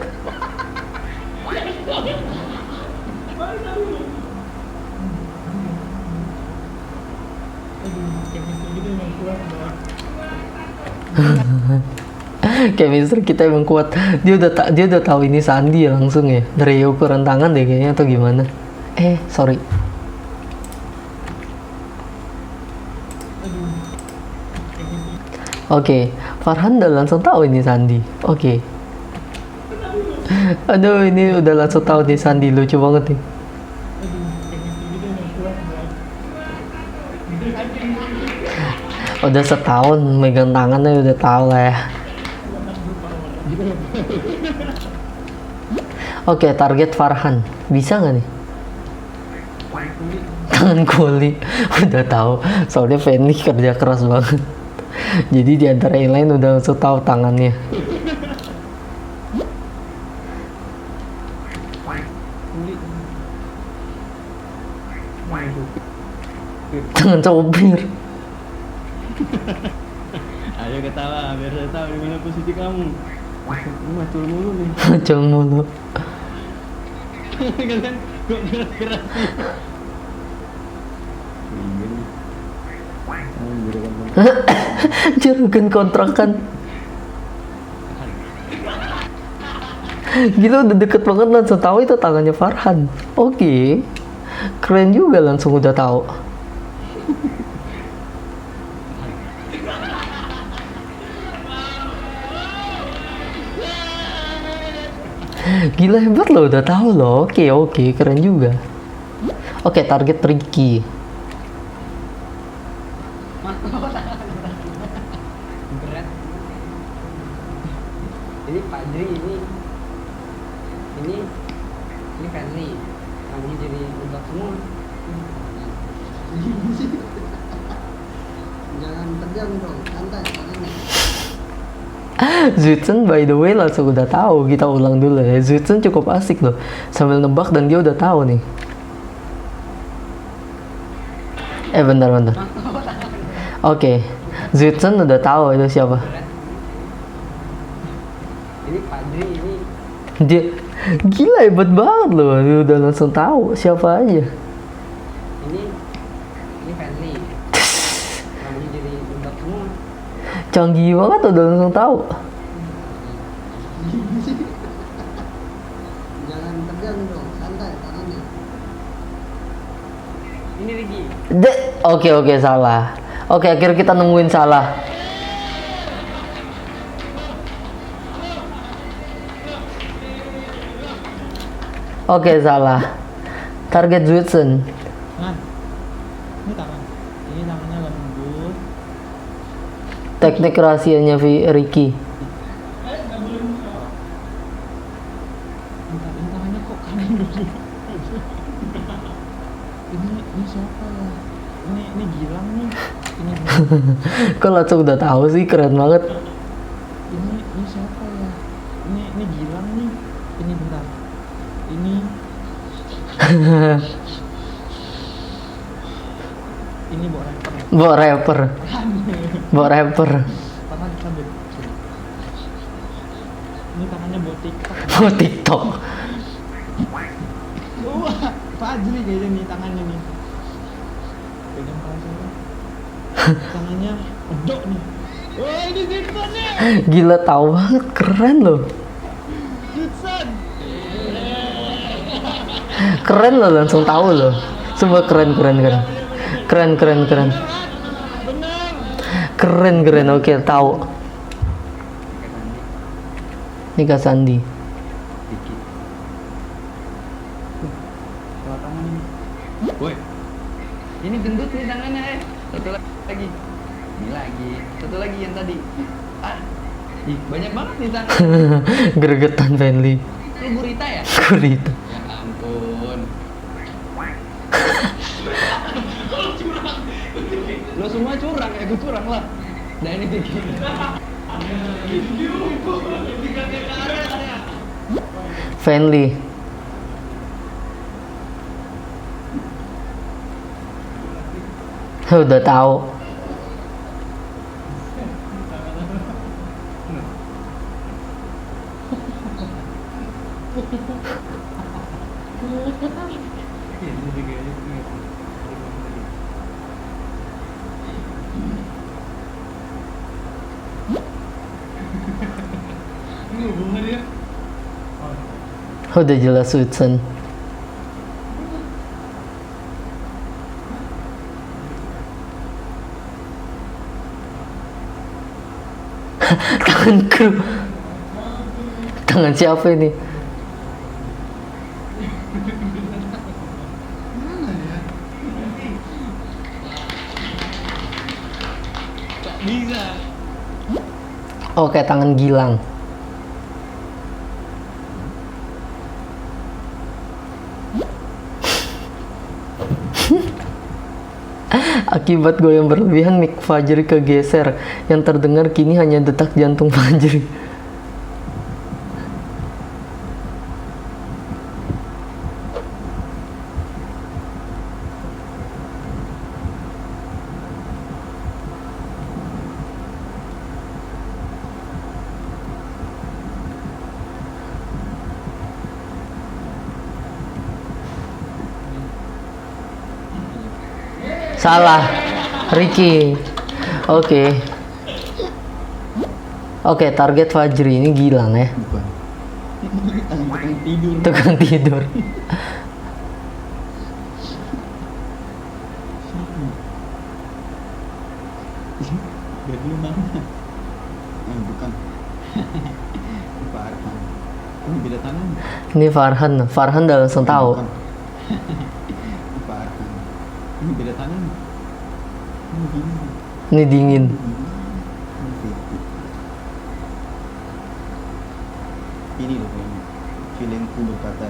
Chemistry kita emang kuat. Dia udah tahu ini Sandi ya langsung ya. Dari ukuran tangan deh kayaknya atau gimana. Sorry. Oke, Farhan udah langsung tahu ini Sandi. Oke. Aduh, ini udah langsung tahu nih Sandi, lucu banget nih. Udah setahun megang tangannya udah tahu lah ya. Oke, target Farhan bisa nggak nih? Tangan kuli udah tahu, soalnya Fanny kerja keras banget. Jadi di antara yang lain udah langsung tahu tangannya. Tangan sopir. Ayo ketawa biar saya tahu di mana posisi kamu. Ini macul mulu nih. Macul mulu. Kalian kok gerak-gerak sih? Juragan kontrakan. Gila udah deket banget langsung tahu itu tangannya Farhan. Oke. Keren juga langsung udah tahu. Gila hebat loh udah tahu loh. Oke, keren juga. Oke, target Ricky. Berat. Ini Pak Dri ini Fadli. Rambutnya jadi lubak semua. Jangan tegang dong, santai tangannya. Zutzen by the way langsung udah tahu. Kita ulang dulu ya. Zutzen cukup asik loh sambil nebak dan dia udah tahu nih. Bentar. Oke, Zutzen udah tahu itu siapa. Ini Pak Dri ini Dia gila hebat banget loh. Dia udah langsung tahu siapa aja. ini Fadli. Rambutnya jadi lubak semua. Canggih banget udah langsung tahu. Jangan tegang dong, santai tangannya. Ini Ricky. Oke, salah. Oke, akhirnya kita nemuin salah. Oke, salah. Target Zutzen. Nah, ini tangannya lembut. Teknik rahasianya Ricky. Ini tangannya kok kanan dulu. Ini siapa ya? Ini Gilang nih. Kok langsung udah tahu sih, keren banget. Ini siapa ya? Ini Gilang nih. Ini bentar. Ini Bawa rapper. tangan sambil. Ini tangannya buat TikTok. Bawa TikTok. Wah, Fajri kayaknya nih tangannya nih. Pegang tangannya. Tangannya pedok nih. Wah, ini Zidane. Gila tahu banget, keren loh. Zidane. Keren loh, langsung tahu loh. Semua keren. Keren. Oke, tahu. Ini Kak Sandi. Woi, ini gendut nih tangannya Satu lagi. Ini lagi. Satu lagi yang tadi. Ih, banyak banget nih tangan. Gregetan Fanly. Lu gurita ya? Gurita. Ya ampun. Lo semua curang, gue curang lah. Nah ini bikin. Fanly. Udah tahu. Udah jelas Hudson. Tangan kru. Tangan siapa ini? Bisa. Oke, tangan Gilang. Akibat goyang berlebihan, mic Fajri kegeser. Yang terdengar kini hanya detak jantung Fajri. Salah, Ricky. Oke. Oke, target Fajri ini Gilang ya. Bukan. Tukang tidur. Tukang tidur. Dari lu mana? Bukan. Pak Arfan. Ini beda tangan. Ini Farhan. Farhan udah langsung tahu. Bukan. Pak Arfan. Ini beda tangan. Ini gini. Ini dingin. Ini loh kayaknya. Feelingku berkata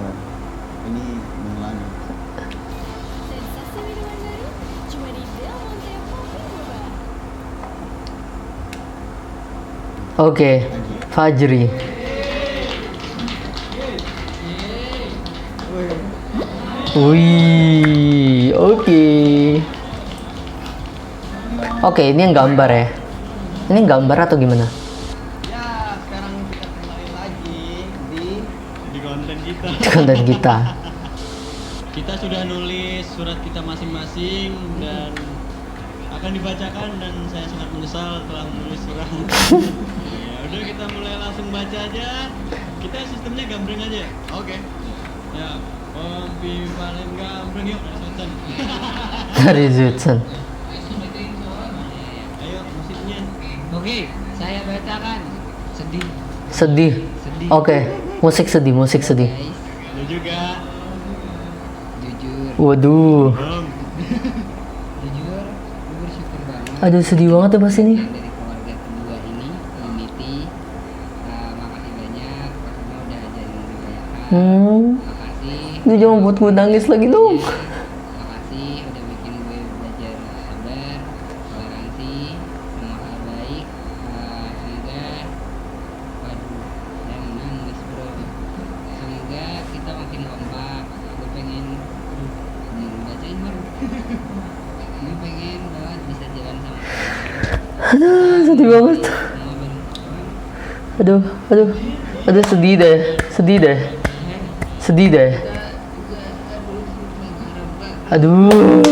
ini mengulangi. Sensasi minuman baru cuma di Del Monte Coffee Boba. Oke, Fajri. Wih, oke. Oke, ini yang gambar ya. Ini gambar atau gimana? Ya, sekarang kita kembali lagi Di konten kita. Konten kita. Kita sudah nulis surat kita masing-masing dan akan dibacakan, dan saya sangat menyesal telah menulis surat. Ya udah, kita mulai langsung baca aja. Kita sistemnya gambreng aja. Oke. Ya, Kompi paling gambreng yuk, Sultan. Dari Zutsen. Ayo musiknya. Oke, saya bacakan. Sedih. Sedih. Oke, musik sedih, musik sedih. Guys, Lu juga. jujur. Waduh. Jujur, gue bersyukur banget. Aduh, sedih banget ya pas ini. Dari keluarga kedua ini, Unity. Makasih banyak, karena udah ajarin gue banyak hal. Makasih. Ini jangan buat gue nangis lagi dong. Makasih udah bikin gue belajar sabar, toleransi, semua hal baik. Semoga, waduh, saya menangis bro. Semoga kita makin kompak. Gue pengen, bacain baru. Gue pengen banget bisa jalan sama kalian. Aduh, sedih banget. Semua bareng. Aduh, aduh. Aduh, sedih deh. Sedih deh. Sedih deh. Aduh.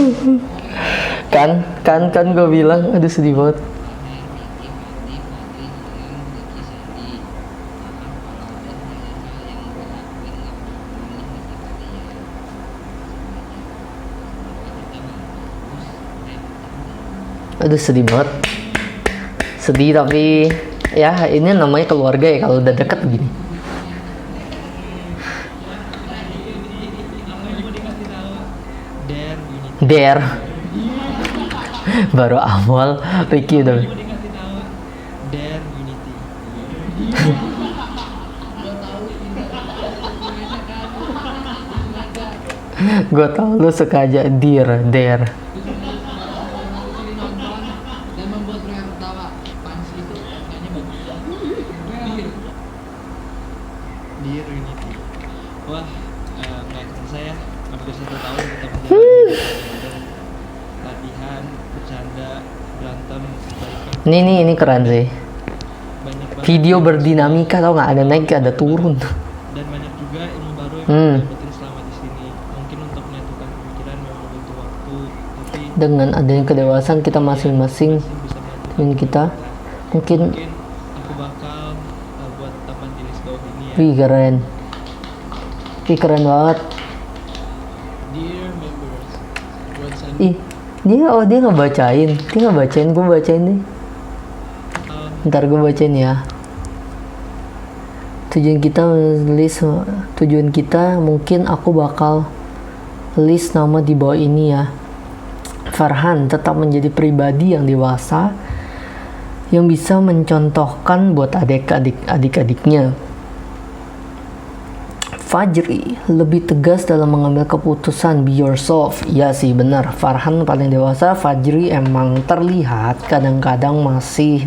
Kan gue bilang, aduh sedih banget. Aduh sedih banget. Sedih tapi ya ini namanya keluarga ya, kalau udah deket begini. Dare. Baru awal Ricky udah. Dare Unity. Gue tau lu suka aja Dare. Dan membuat mereka tertawa. Punch itu kayaknya bagus. Dear Unity. Wah, nggak kerasa ya. Hampir 1 tahun kita menjalani latihan, bercanda, berantem, baikan. Ini keren sih. Banyak banget. Video berdinamika, tau nggak, ada naik ada turun. Dan banyak juga ilmu baru yang Hmm. kita dapetin selama di sini. dengan adanya kedewasaan kita masing-masing dan kita mungkin aku bakal buat taman di bawah ini ya. wih keren banget. Dear members, buat Sandi. Ih, dia nggak bacain, gue bacain deh. Ntar gue bacain ya. Tujuan kita mungkin aku bakal list nama di bawah ini ya. Farhan tetap menjadi pribadi yang dewasa yang bisa mencontohkan buat adik-adiknya. Fajri lebih tegas dalam mengambil keputusan, be yourself. Ya sih benar, Farhan paling dewasa, Fajri emang terlihat kadang-kadang masih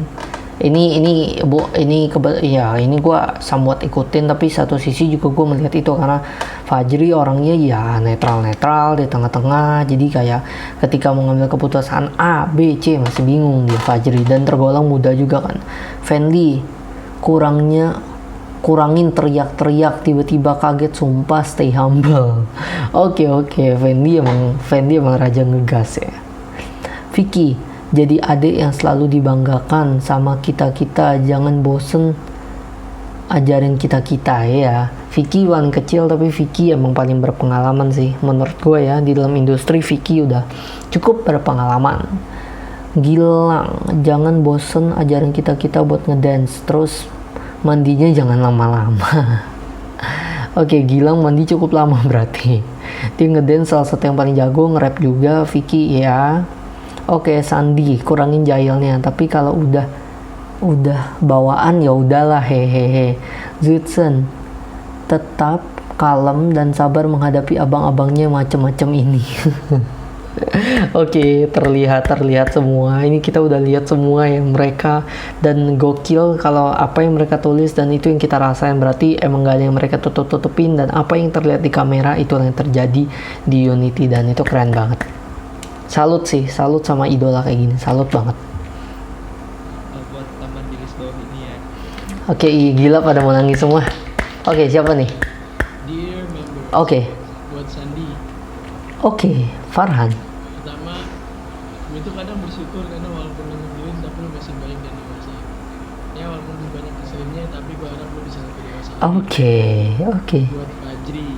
ini gue somewhat ikutin, tapi satu sisi juga gue melihat itu karena Fajri orangnya ya netral di tengah-tengah, jadi kayak ketika mengambil keputusan A, B, C masih bingung dia Fajri, dan tergolong muda juga kan. Fendi kurangin teriak-teriak, tiba-tiba kaget, sumpah stay humble. Oke, Fendi emang raja ngegas ya. Vicky jadi adik yang selalu dibanggakan sama kita, jangan bosen ajarin kita ya. Vicky paling kecil tapi Vicky emang paling berpengalaman sih menurut gue ya, di dalam industri Vicky udah cukup berpengalaman. Gilang jangan bosen ajarin kita buat ngedance, terus mandinya jangan lama-lama. Oke, Gilang mandi cukup lama berarti. Dia ngedance salah satu yang paling jago, nge-rap juga Vicky ya. Oke, Sandi kurangin jahilnya, tapi kalau udah bawaan ya udahlah, hehehe. Zutsen tetap kalem dan sabar menghadapi abang-abangnya macem-macem ini. Oke, terlihat semua. Ini kita udah lihat semua yang mereka, dan gokil kalau apa yang mereka tulis dan itu yang kita rasain, berarti emang gak ada yang mereka tutupin, dan apa yang terlihat di kamera itu yang terjadi di Unity, dan itu keren banget. Salut sama idola kayak gini, salut banget. Buat taman di bawah ini ya. Oke, gila pada mau nangis semua. Oke, siapa nih? Dear members, Oke, buat Sandi. Farhan. Pertama, gue tuh kadang bersyukur karena walaupun lu ngeblin tapi lu masih baik dan dewasa. Ya walaupun lu banyak keselimnya, tapi gue harap lu bisa lebih dewasa. Oke. Buat Fajri,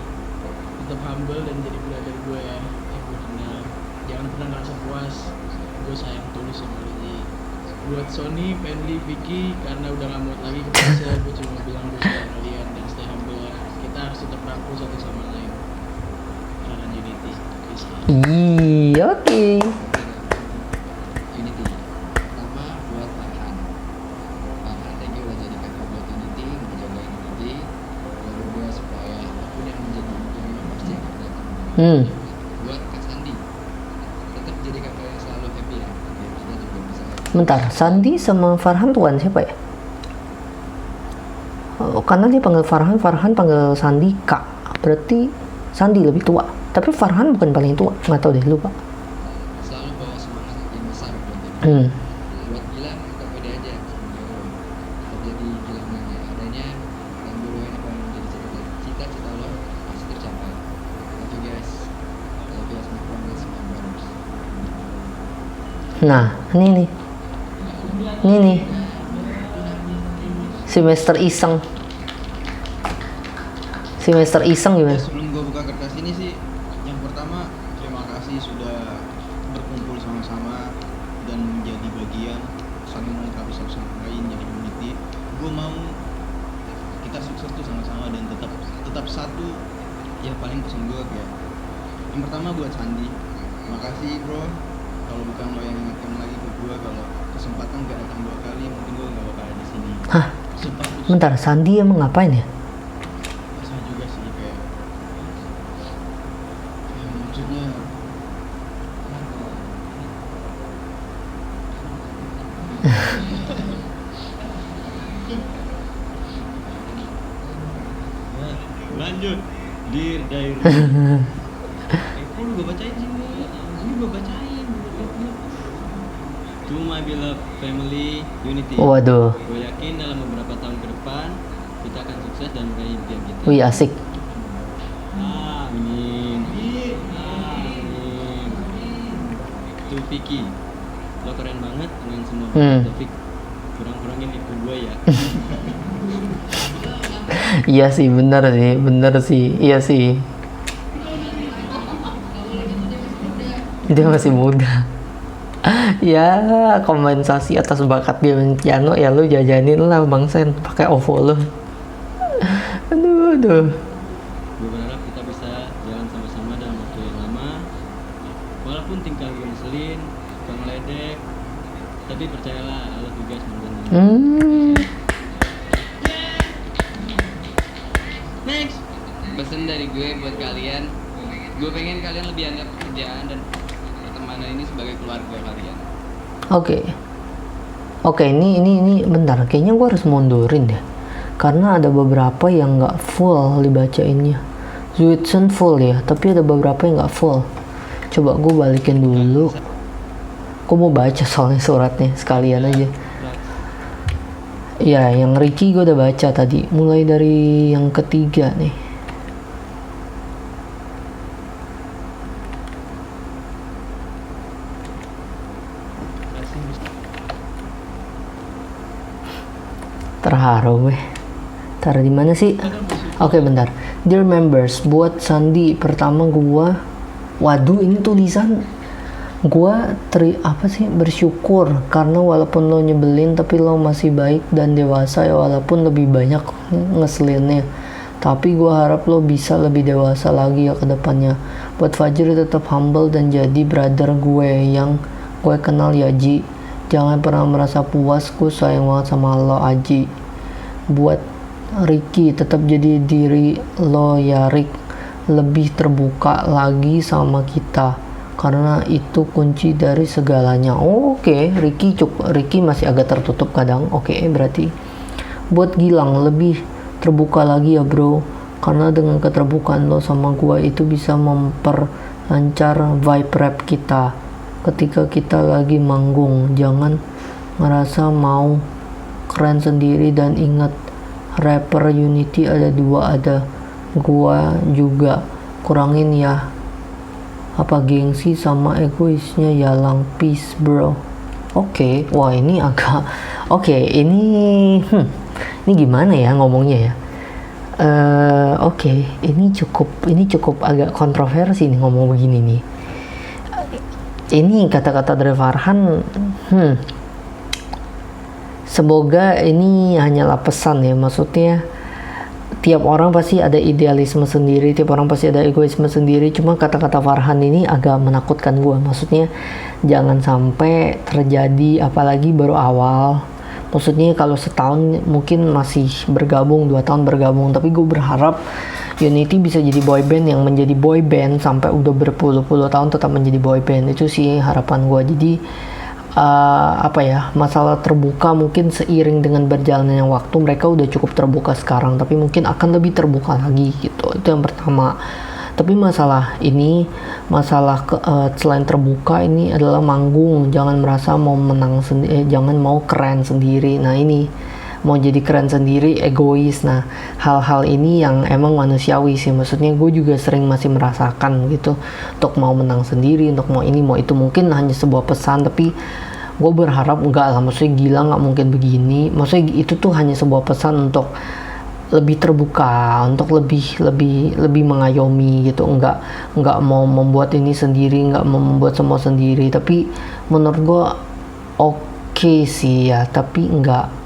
tetap humble dan jadi brother gue ya, yang gue kenal. Jangan pernah ngerasa puas, gue sayang tulus sama lu Ji. Buat Sony, Fendi, Vicky, karena udah gak muat lagi kebiasa, gue cuma bilang gue sayang kalian dan stay humble ya. Kita harus tetap rangkul satu sama lain. Karena Unity, bisa. Oke. Unity. Pertama buat Farhan, thank you udah jadi kakak buat Unity, ngejagain Unity. Gue berdua supaya apapun yang menjadi impiannya pasti akan datang. Buat Kak Sandi, tetap jadi kakak yang selalu happy ya, biar kita juga bisa happy. Bentar, Sandi sama Farhan tuan siapa ya? Oh, karena dia panggil Farhan panggil Sandi Kak. Berarti Sandi lebih tua. Tapi Farhan bukan paling tua, nggak tahu deh, lupa. Selalu bawa semangat yang besar buat dia. Buat Gilang, tetap pede aja sama Jero. Tetap jadi Gilang yang adanya, dan buruan apa yang menjadi cita-cita lo pasti tercapai. Thank you guys. Thank you my friends, my brothers. Nah, ini nih. Si Mr. Iseng gimana? Sebelum gue buka kertas ini sih, yang pertama terima kasih sudah berkumpul sama-sama dan menjadi bagian saling melengkapi satu sama lain jadi Unity. Gue mau kita sukses tuh sama-sama dan tetap satu. Ya paling pesan gue kayak yang pertama buat Sandi, makasih bro. Kalau bukan lo yang ingatkan lagi ke gue kalau kesempatan gak datang 2 kali, mungkin gue gak bakal ada di sini. Hah? Bentar, Sandi emang ngapain ya? Saya juga sih kayak ya, maksudnya Lanjut. Dear Diary. Kok lu gue bacain sih? Ini gue bacain. To my beloved family Unity. Waduh. Gue yakin dalam beberapa tahun ke depan kita akan sukses dan meraih impian kita. Wih, asik. Amin. To Vicky, lo keren banget dengan semua Taufik. Kurang-kurangin ikut gue ya. Iya sih, bener sih, iya sih. Dia masih muda. Ya, kompensasi atas bakat dia main piano ya lu jajanin lah Bang Sen pakai OVO lu. Aduh. Gue berharap kita bisa jalan sama-sama dalam waktu yang lama. Walaupun tingkah gue ngeselin, suka ngeledek, tapi percayalah, I love you guys more than you. Next, pesan dari gue buat kalian, gue pengen kalian lebih anggap pekerjaan dan pertemanan ini sebagai keluarga kalian. Oke, ini bentar, kayaknya gue harus mundurin deh, karena ada beberapa yang nggak full dibacainnya. Zuidsen full ya, tapi ada beberapa yang nggak full. Coba gue balikin dulu. Gue mau baca soalnya suratnya sekalian aja. Ya, yang Ricky gue udah baca tadi. Mulai dari yang ketiga nih. Terharu gue. Taruh di mana sih? Oke, bentar. Dear members, buat Sandi pertama gua. Waduh, ini tulisan gua bersyukur karena walaupun lo nyebelin tapi lo masih baik dan dewasa ya, walaupun lebih banyak ngeselinnya. Tapi gua harap lo bisa lebih dewasa lagi ya ke depannya. Buat Fajri tetap humble dan jadi brother gue yang gue kenal ya Ji. Jangan pernah merasa puas, gue sayang banget sama lo Aji. Buat Ricky tetap jadi diri lo ya Rick. Lebih terbuka lagi sama kita karena itu kunci dari segalanya. Oke, Ricky masih agak tertutup kadang. Oke, berarti buat Gilang lebih terbuka lagi ya bro, karena dengan keterbukaan lo sama gua itu bisa memperlancar vibe rap kita ketika kita lagi manggung. Jangan ngerasa mau keren sendiri dan ingat rapper Unity ada dua, ada gua juga. Kurangin ya gengsi sama egoisnya ya lang, peace bro. Oke, wah ini agak ini gimana ya ngomongnya ya. Ini cukup agak kontroversi nih ngomong begini nih. Ini kata-kata dari Farhan. Semoga ini hanyalah pesan ya, maksudnya tiap orang pasti ada idealisme sendiri, tiap orang pasti ada egoisme sendiri. Cuma kata-kata Farhan ini agak menakutkan gue. Maksudnya jangan sampai terjadi, apalagi baru awal. Maksudnya kalau setahun mungkin masih bergabung, 2 tahun bergabung. Tapi gue berharap Unity bisa jadi boyband yang menjadi boyband sampai udah berpuluh-puluh tahun tetap menjadi boyband. Itu sih harapan gue. Jadi masalah terbuka mungkin seiring dengan berjalannya waktu. Mereka udah cukup terbuka sekarang, tapi mungkin akan lebih terbuka lagi gitu. Itu yang pertama. Tapi selain terbuka ini adalah manggung. Jangan merasa mau menang sendiri, jangan mau keren sendiri. Nah ini mau jadi keren sendiri, egois. Nah hal-hal ini yang emang manusiawi sih. Maksudnya gue juga sering masih merasakan gitu, untuk mau menang sendiri, untuk mau ini mau itu. Mungkin hanya sebuah pesan, tapi gue berharap enggak lah. Maksudnya gila nggak mungkin begini. Maksudnya itu tuh hanya sebuah pesan untuk lebih terbuka, untuk lebih mengayomi gitu. Enggak mau membuat ini sendiri, enggak mau membuat semua sendiri. Tapi menurut gue oke sih ya, tapi enggak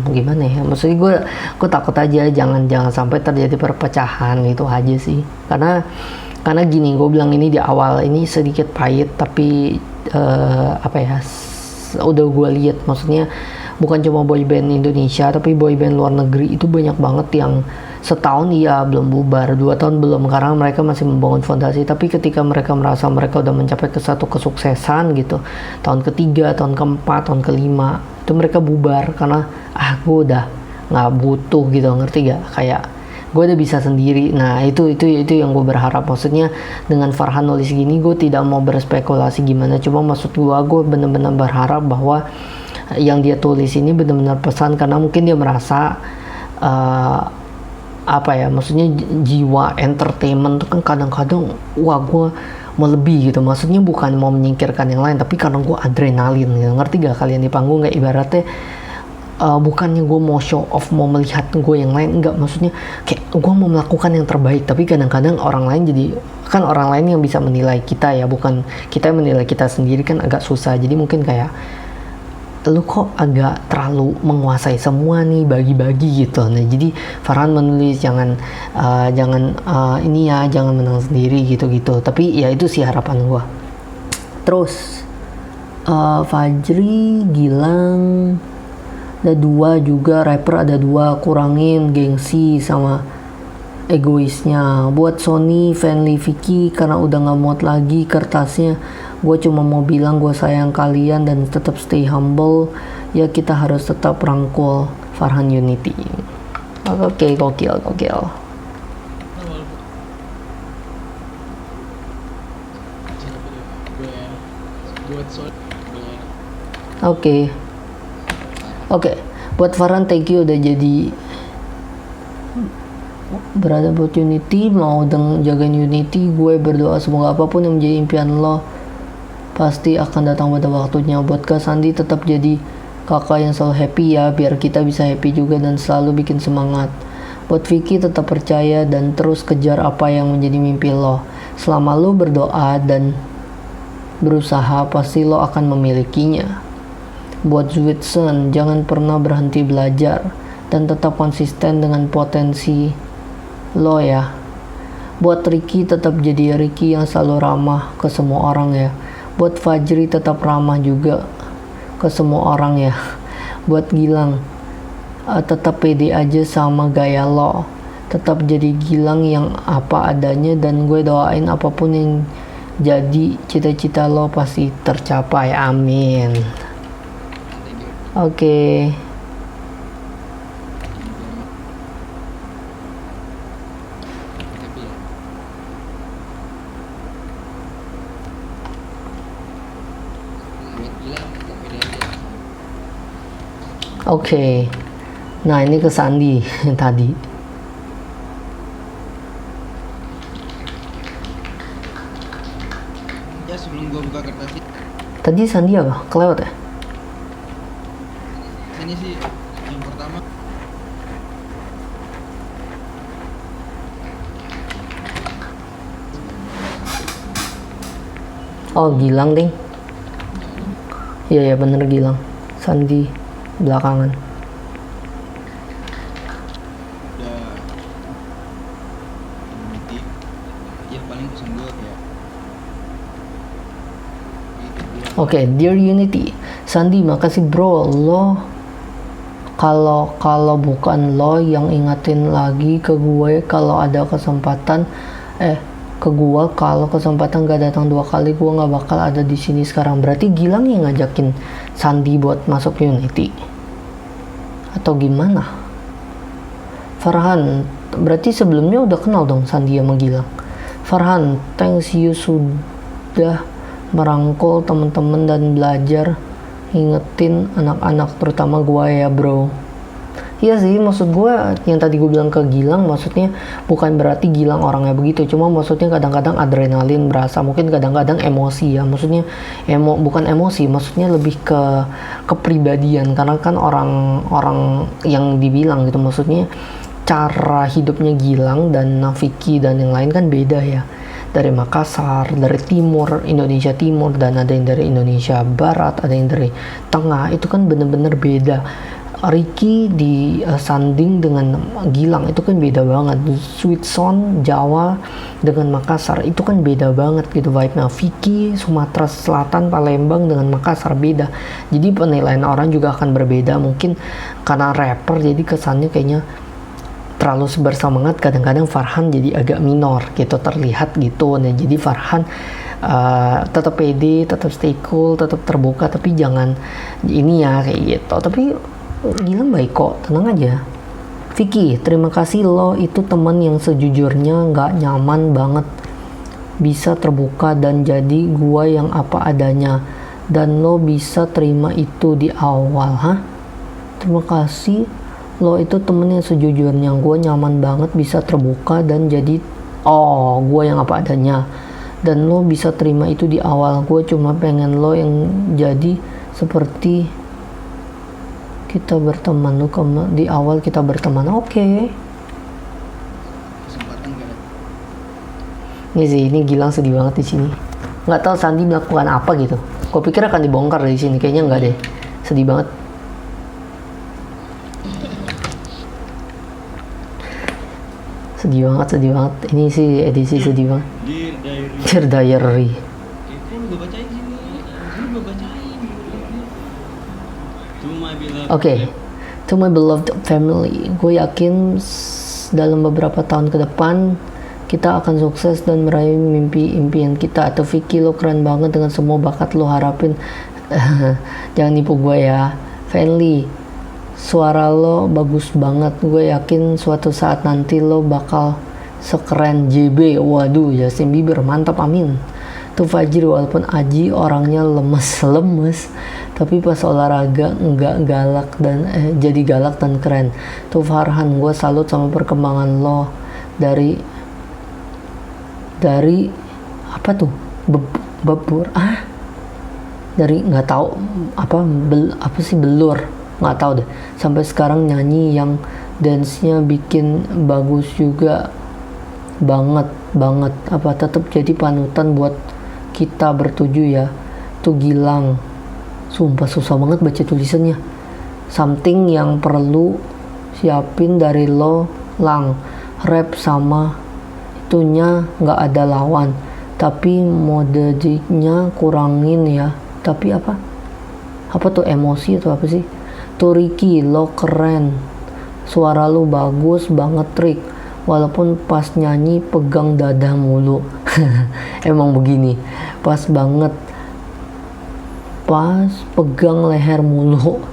gimana ya, maksudnya gue takut aja jangan sampai terjadi perpecahan, itu aja sih. Karena gini, gue bilang ini di awal ini sedikit pahit, tapi udah gue lihat, maksudnya bukan cuma boyband Indonesia tapi boyband luar negeri itu banyak banget yang setahun belum bubar, 2 tahun belum, karena mereka masih membangun fondasi. Tapi ketika mereka merasa mereka udah mencapai ke satu kesuksesan gitu, tahun ketiga, tahun keempat, tahun kelima, itu mereka bubar karena gue udah nggak butuh gitu, ngerti gak? Kayak gue udah bisa sendiri. Nah itu yang gue berharap. Maksudnya dengan Farhan nulis gini, gue tidak mau berspekulasi gimana, cuma maksud gue bener-bener berharap bahwa yang dia tulis ini benar-benar pesan, karena mungkin dia merasa apa ya, maksudnya jiwa entertainment tuh kan kadang-kadang wah gue melebihi gitu, maksudnya bukan mau menyingkirkan yang lain tapi karena gue adrenalin gitu. Ngerti gak kalian di panggung kayak ibaratnya bukannya gue mau show off, mau melihat gue yang lain, enggak, maksudnya kayak gue mau melakukan yang terbaik, tapi kadang-kadang orang lain jadi, kan orang lain yang bisa menilai kita ya, bukan kita yang menilai kita sendiri, kan agak susah. Jadi mungkin kayak lu kok agak terlalu menguasai semua nih, bagi-bagi gitu. Nah jadi Farhan menulis jangan ini ya, jangan menang sendiri gitu-gitu. Tapi ya itu sih harapan gua. Terus Fajri, Gilang, ada 2 juga, rapper ada 2, kurangin gengsi sama egoisnya. Buat Sony, Fanly, Vicky, karena udah gak muat lagi kertasnya, gue cuma mau bilang gue sayang kalian dan tetap stay humble ya, kita harus tetap rangkul. Farhan Unity. Oke, gokil. Oke, buat Farhan thank you udah jadi berada buat Unity, mau jagain Unity. Gue berdoa semoga apapun yang menjadi impian lo pasti akan datang pada waktunya. Buat Kak Sandi tetap jadi kakak yang selalu happy ya, biar kita bisa happy juga dan selalu bikin semangat. Buat Vicky tetap percaya dan terus kejar apa yang menjadi mimpi lo. Selama lo berdoa dan berusaha pasti lo akan memilikinya. Buat Zwitsen, jangan pernah berhenti belajar dan tetap konsisten dengan potensi lo ya. Buat Ricky tetap jadi Ricky yang selalu ramah ke semua orang ya. Buat Fajri tetap ramah juga ke semua orang ya. Buat Gilang tetap pede aja sama gaya lo, tetap jadi Gilang yang apa adanya, dan gue doain apapun yang jadi cita-cita lo pasti tercapai, amin. Oke. Oke. Nah, ini ke Sandi yang tadi. Ya sebelum gua buka kertas Tadi Sandi apa? Kelewat ya? ini sih yang pertama. Oh, Gilang ding. Iya ya bener, Gilang. Sandi belakangan. Udah Unity ya, paling pesan gua kayak Oke, Dear Unity, Sandi makasih bro, lo kalau bukan lo yang ingatin lagi ke gue kalau ada kesempatan ke gue kalau kesempatan gak datang 2 kali, gue nggak bakal ada di sini sekarang. Berarti Gilang yang ngajakin Sandi buat masuk Unity atau gimana? Farhan, berarti sebelumnya udah kenal dong Sandi sama Gilang. Farhan, thanks you sudah merangkul teman-teman dan belajar ingetin anak-anak terutama gue ya bro. Iya sih, maksud gue yang tadi gue bilang ke Gilang, maksudnya bukan berarti Gilang orangnya begitu, cuma maksudnya kadang-kadang adrenalin berasa, mungkin kadang-kadang emosi ya, maksudnya bukan emosi, maksudnya lebih ke kepribadian, karena kan orang yang dibilang gitu, maksudnya cara hidupnya Gilang dan Vicky dan yang lain kan beda ya, dari Makassar, dari timur, Indonesia Timur, dan ada yang dari Indonesia Barat, ada yang dari Tengah, itu kan bener-bener beda. Ricky disanding dengan Gilang itu kan beda banget. Sweet Sound Jawa dengan Makassar itu kan beda banget gitu vibe-nya. Vicky Sumatera Selatan Palembang dengan Makassar beda. Jadi penilaian orang juga akan berbeda. Mungkin karena rapper jadi kesannya kayaknya terlalu bersemangat, kadang-kadang Farhan jadi agak minor gitu terlihat gitu. Nah jadi Farhan tetap pede, tetap stay cool, tetap terbuka, tapi jangan ini ya kayak gitu. Tapi Gilang baik kok, tenang aja. Vicky, terima kasih lo itu teman yang sejujurnya nggak nyaman banget, bisa terbuka dan jadi gua yang apa adanya, dan lo bisa terima itu di awal, Terima kasih Lo itu temen yang sejujurnya, gue nyaman banget bisa terbuka dan jadi gue yang apa adanya, dan lo bisa terima itu di awal. Gue cuma pengen lo yang jadi seperti kita berteman. Lo di awal kita berteman, oke. Kesempatan gak ada. Ini sih, ini Gilang sedih banget di sini. Nggak tahu Sandi melakukan apa gitu. Gue pikir akan dibongkar dari sini, kayaknya nggak deh. Sedih banget. Sedih banget. Ini sih edisi sedih banget. Dear Diary. Oke, to my beloved family. Gue yakin dalam beberapa tahun ke depan kita akan sukses dan meraih mimpi impian kita. Atau Vicky, lo keren banget dengan semua bakat lo harapin. Jangan nipu gue ya. Friendly, suara lo bagus banget. Gue yakin suatu saat nanti lo bakal sekeren JB. Waduh, Justin Bieber, mantap, amin. Tuh Fajri, walaupun Aji orangnya lemes, tapi pas olahraga nggak galak dan jadi galak dan keren. Tuh Farhan, gue salut sama perkembangan lo dari apa tuh dari nggak tahu apa sih belur, nggak tahu deh, sampai sekarang nyanyi yang dance-nya bikin bagus juga banget apa, tetap jadi panutan buat kita bertujuh ya. Tuh Gilang, sumpah susah banget baca tulisannya. Something yang perlu siapin dari lo, Lang. Rap sama itunya nggak ada lawan, tapi modenya kurangin ya. Tapi apa tuh, emosi atau apa sih? Tuh Ricky, lo keren, suara lo bagus banget Rick, walaupun pas nyanyi pegang dada mulu. Emang begini, pas banget, pas pegang leher mulu.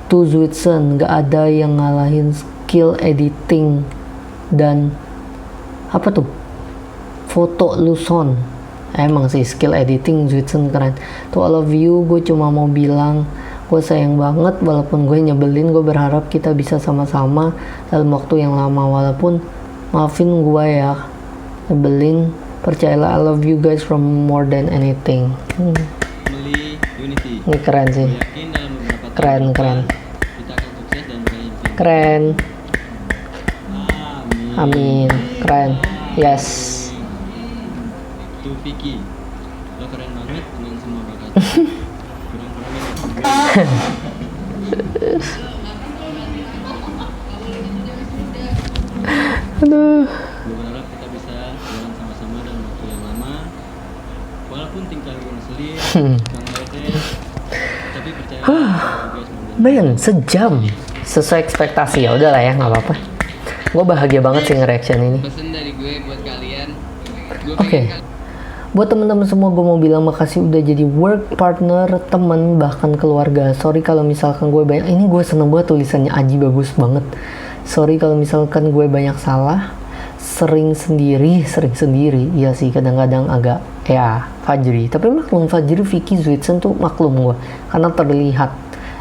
Tuh Zwitsen, gak ada yang ngalahin skill editing dan apa tuh, foto Luson. Emang sih skill editing Zwitsen keren. Tuh I love you, gue cuma mau bilang gue sayang banget, walaupun gue nyebelin. Gue berharap kita bisa sama-sama dalam waktu yang lama, walaupun maafin gue ya nyebelin. Percayalah, I love you guys from more than anything. Ini keren sih, keren. Amin, keren. Yes. Tuh Vicky, lo keren banget dengan semua bakat. Aduh. Gue berharap kita bisa jalan sama-sama dalam waktu yang lama, walaupun tingkah gue ngeselin, bang bete, tapi percaya Bayang sejam sesuai ekspektasi. Ya udahlah ya, nggak apa-apa. Gue bahagia banget sih nge-reaction ini. Pesan dari gue buat kalian. Oke. Buat teman-teman semua, gue mau bilang makasih udah jadi work partner, teman, bahkan keluarga. Sorry kalau misalkan gue banyak, ini gue seneng banget tulisannya Aji, bagus banget. Sorry kalau misalkan gue banyak salah, sering sendiri. Iya sih, kadang-kadang agak ya Fajri. Tapi maklum Fajri, Vicky, Zwitsen tuh maklum gue, karena terlihat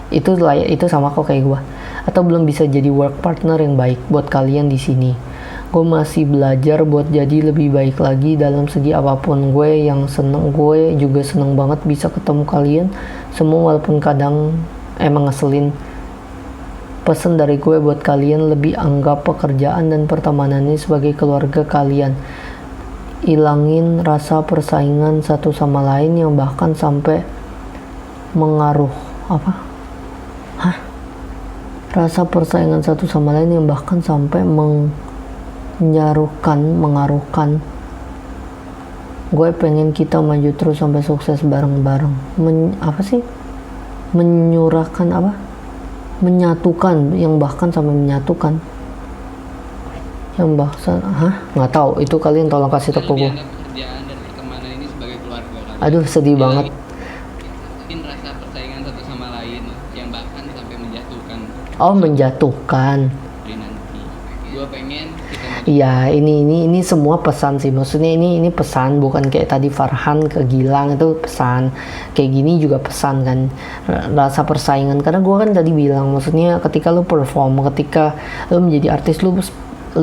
itu sama kok kayak gue. Atau belum bisa jadi work partner yang baik buat kalian di sini. Gue masih belajar buat jadi lebih baik lagi dalam segi apapun. Gue juga seneng banget bisa ketemu kalian semua, walaupun kadang emang ngeselin. Pesan dari gue buat kalian, lebih anggap pekerjaan dan pertemanan ini sebagai keluarga kalian. Ilangin rasa persaingan satu sama lain yang bahkan sampai rasa persaingan satu sama lain yang bahkan sampai mengaruhkan. Gue pengen kita maju terus sampai sukses bareng-bareng. Menyatukan, yang bahkan sampai menyatukan. Yang bahkan, nggak tahu. Itu kalian tolong kasih tau gue. Pekerjaan dan pertemanan ini sebagai keluarga kalian. Aduh, sedih banget. Mungkin rasa persaingan satu sama lain yang bahkan sampai menjatuhkan. Oh, menjatuhkan. Nanti gue pengen kita Iya, ini semua pesan sih. Maksudnya ini pesan, bukan kayak tadi Farhan ke Gilang itu pesan. Kayak gini juga pesan kan. Rasa persaingan. Karena gue kan tadi bilang, maksudnya ketika lu perform, ketika lu menjadi artis, lu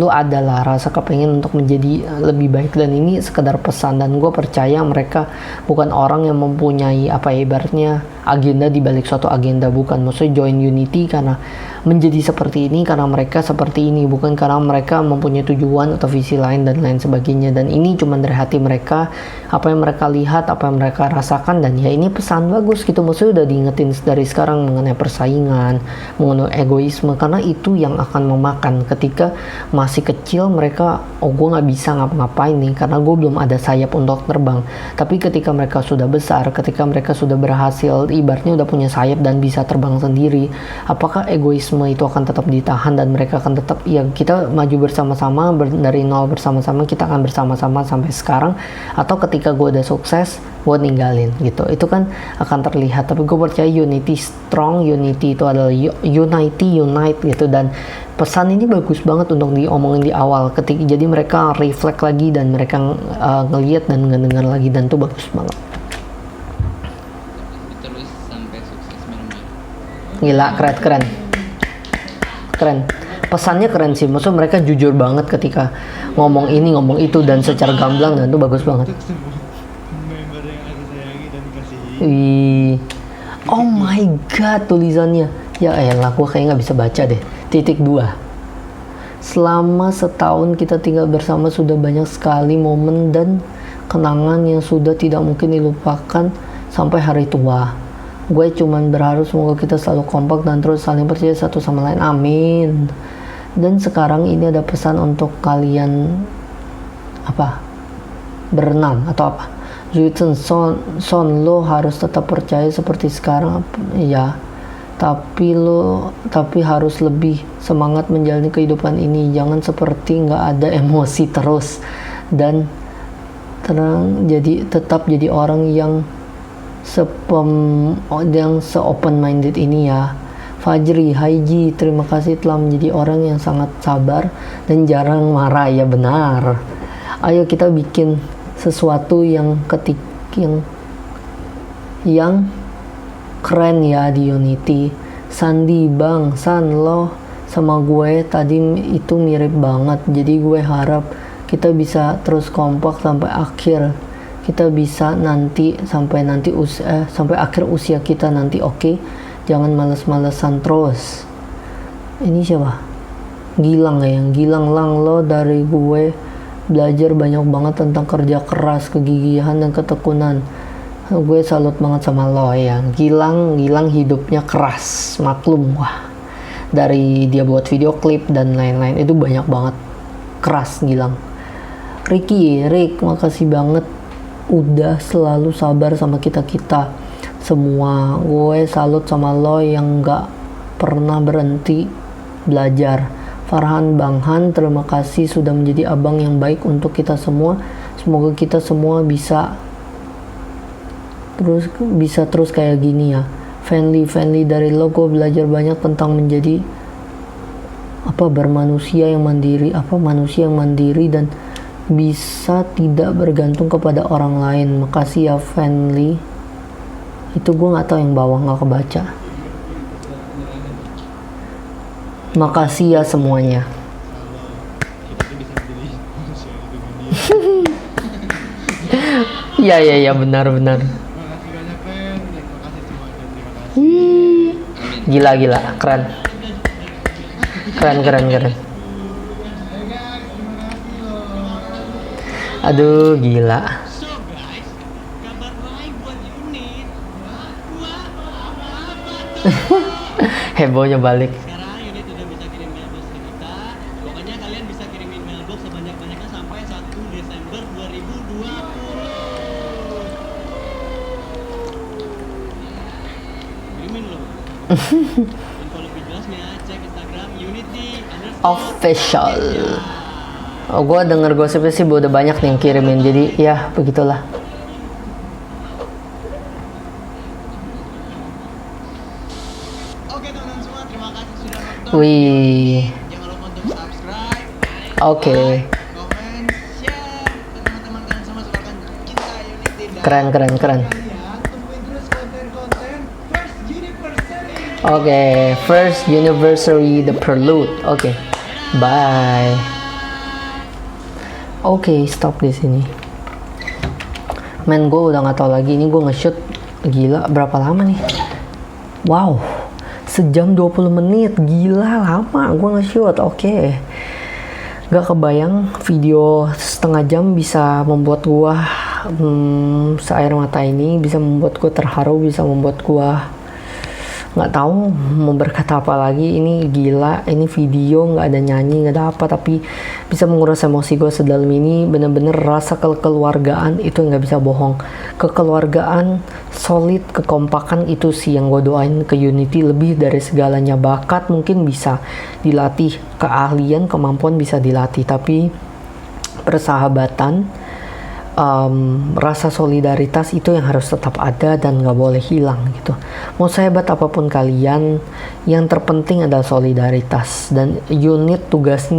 adalah rasa kepengen untuk menjadi lebih baik, dan ini sekedar pesan. Dan gue percaya mereka bukan orang yang mempunyai apa ya, ibaratnya agenda di balik suatu agenda, bukan. Maksudnya join Unity karena menjadi seperti ini, karena mereka seperti ini, bukan karena mereka mempunyai tujuan atau visi lain dan lain sebagainya. Dan ini cuma dari hati mereka, apa yang mereka lihat, apa yang mereka rasakan, dan ya ini pesan bagus gitu. Maksudnya udah diingetin dari sekarang mengenai persaingan, mengenai egoisme, karena itu yang akan memakan. Ketika masih kecil mereka, oh gue nggak bisa ngapa-ngapain nih karena gue belum ada sayap untuk terbang. Tapi ketika mereka sudah besar, ketika mereka sudah berhasil, ibaratnya udah punya sayap dan bisa terbang sendiri, apakah egoisme itu akan tetap ditahan dan mereka akan tetap, ya kita maju bersama-sama, dari nol bersama-sama, kita akan bersama-sama sampai sekarang, atau ketika gue udah sukses gue ninggalin gitu. Itu kan akan terlihat. Tapi gue percaya Unity strong, Unity itu adalah unite gitu. Dan pesan ini bagus banget untuk diomongin di awal, jadi mereka reflect lagi dan mereka ngelihat dan ngedengar lagi, dan itu bagus banget. Terus sampai sukses benar-benar. Gila, keren. Pesannya keren sih. Maksudnya mereka jujur banget ketika ngomong ini, ngomong itu, dan secara gamblang, dan itu bagus banget. Member yang aku sayangi dan kasihi. Wih, oh my god, tulisannya. Ya elah, gue kayak nggak bisa baca deh. Titik 2. Selama setahun kita tinggal bersama, sudah banyak sekali momen dan kenangan yang sudah tidak mungkin dilupakan sampai hari tua. Gue cuman berharap semoga kita selalu kompak dan terus saling percaya satu sama lain. Amin. Dan sekarang ini ada pesan untuk kalian, apa? Berenam atau apa? Zuiten son, lo harus tetap percaya seperti sekarang, ya. Tapi harus lebih semangat menjalani kehidupan ini. Jangan seperti nggak ada emosi terus, dan tetap jadi orang yang se-open minded ini ya. Fajri, Haiji, terima kasih telah menjadi orang yang sangat sabar dan jarang marah. Ya benar. Ayo kita bikin sesuatu yang keren ya di Unity. Sandi, Bang San, lo sama gue tadi itu mirip banget. Jadi gue harap kita bisa terus kompak sampai akhir. Kita bisa sampai akhir usia kita nanti, oke? Jangan males-malesan terus. Ini siapa? Gilang ya. Gilang Lang, lo dari gue belajar banyak banget tentang kerja keras, kegigihan, dan ketekunan. Gue salut banget sama lo ya. Gilang hidupnya keras, maklum. Wah, dari dia buat video klip dan lain-lain itu banyak banget keras Gilang. Rick, makasih banget udah selalu sabar sama kita semua. Gue salut sama lo yang gak pernah berhenti belajar. Farhan, Bang Han, terima kasih sudah menjadi abang yang baik untuk kita semua. Semoga kita semua bisa terus kayak gini ya. Fanly, dari lo gue belajar banyak tentang menjadi manusia yang mandiri dan bisa tidak bergantung kepada orang lain. Makasih ya Fanly. Itu gue nggak tahu yang bawah, nggak kebaca. Makasih ya semuanya. Iya benar. Makasih banyak Fen. Makasih semuanya. Terima kasih. Gila, keren. Aduh, gila. Hebohnya balik. Sekarang unit udah bisa kirim mailbox ke kita. Pokoknya kalian bisa kirimin mailbox sebanyak-banyaknya sampai 1 Desember 2020. Kirimin loh. Info lebih jelasnya cek Instagram Unity Official. Oh, gue denger gosipnya sih udah banyak nih yang kirimin. Jadi ya begitulah. Oke teman-teman semua, terima kasih sudah nonton. Wih. Jangan lupa untuk subscribe, like, Oke. Komen, share ke teman-teman kalian semua silakan kita Unity dan Keren. Kalian tungguin terus konten-konten First Anniversary. Oke, first anniversary The Prelude. Oke. Bye. Oke, stop di sini. Men, gue udah nggak tahu lagi ini gue nge-shoot gila berapa lama nih. Wow, sejam 20 menit. Gila lama gue nge-shoot. Oke. Gak kebayang video setengah jam bisa membuat gue seair mata ini, bisa membuat gue terharu, bisa membuat gue nggak tahu mau berkata apa lagi. Ini gila, ini video nggak ada nyanyi, nggak ada apa, tapi bisa menguras emosi gue sedalam ini. Bener-bener rasa kekeluargaan itu nggak bisa bohong. Kekeluargaan solid, kekompakan itu sih yang gue doain ke Unity lebih dari segalanya. Bakat mungkin bisa dilatih, keahlian, kemampuan bisa dilatih, tapi persahabatan, rasa solidaritas itu yang harus tetap ada dan nggak boleh hilang gitu. Mau sehebat apapun kalian, yang terpenting adalah solidaritas. Dan unit tugas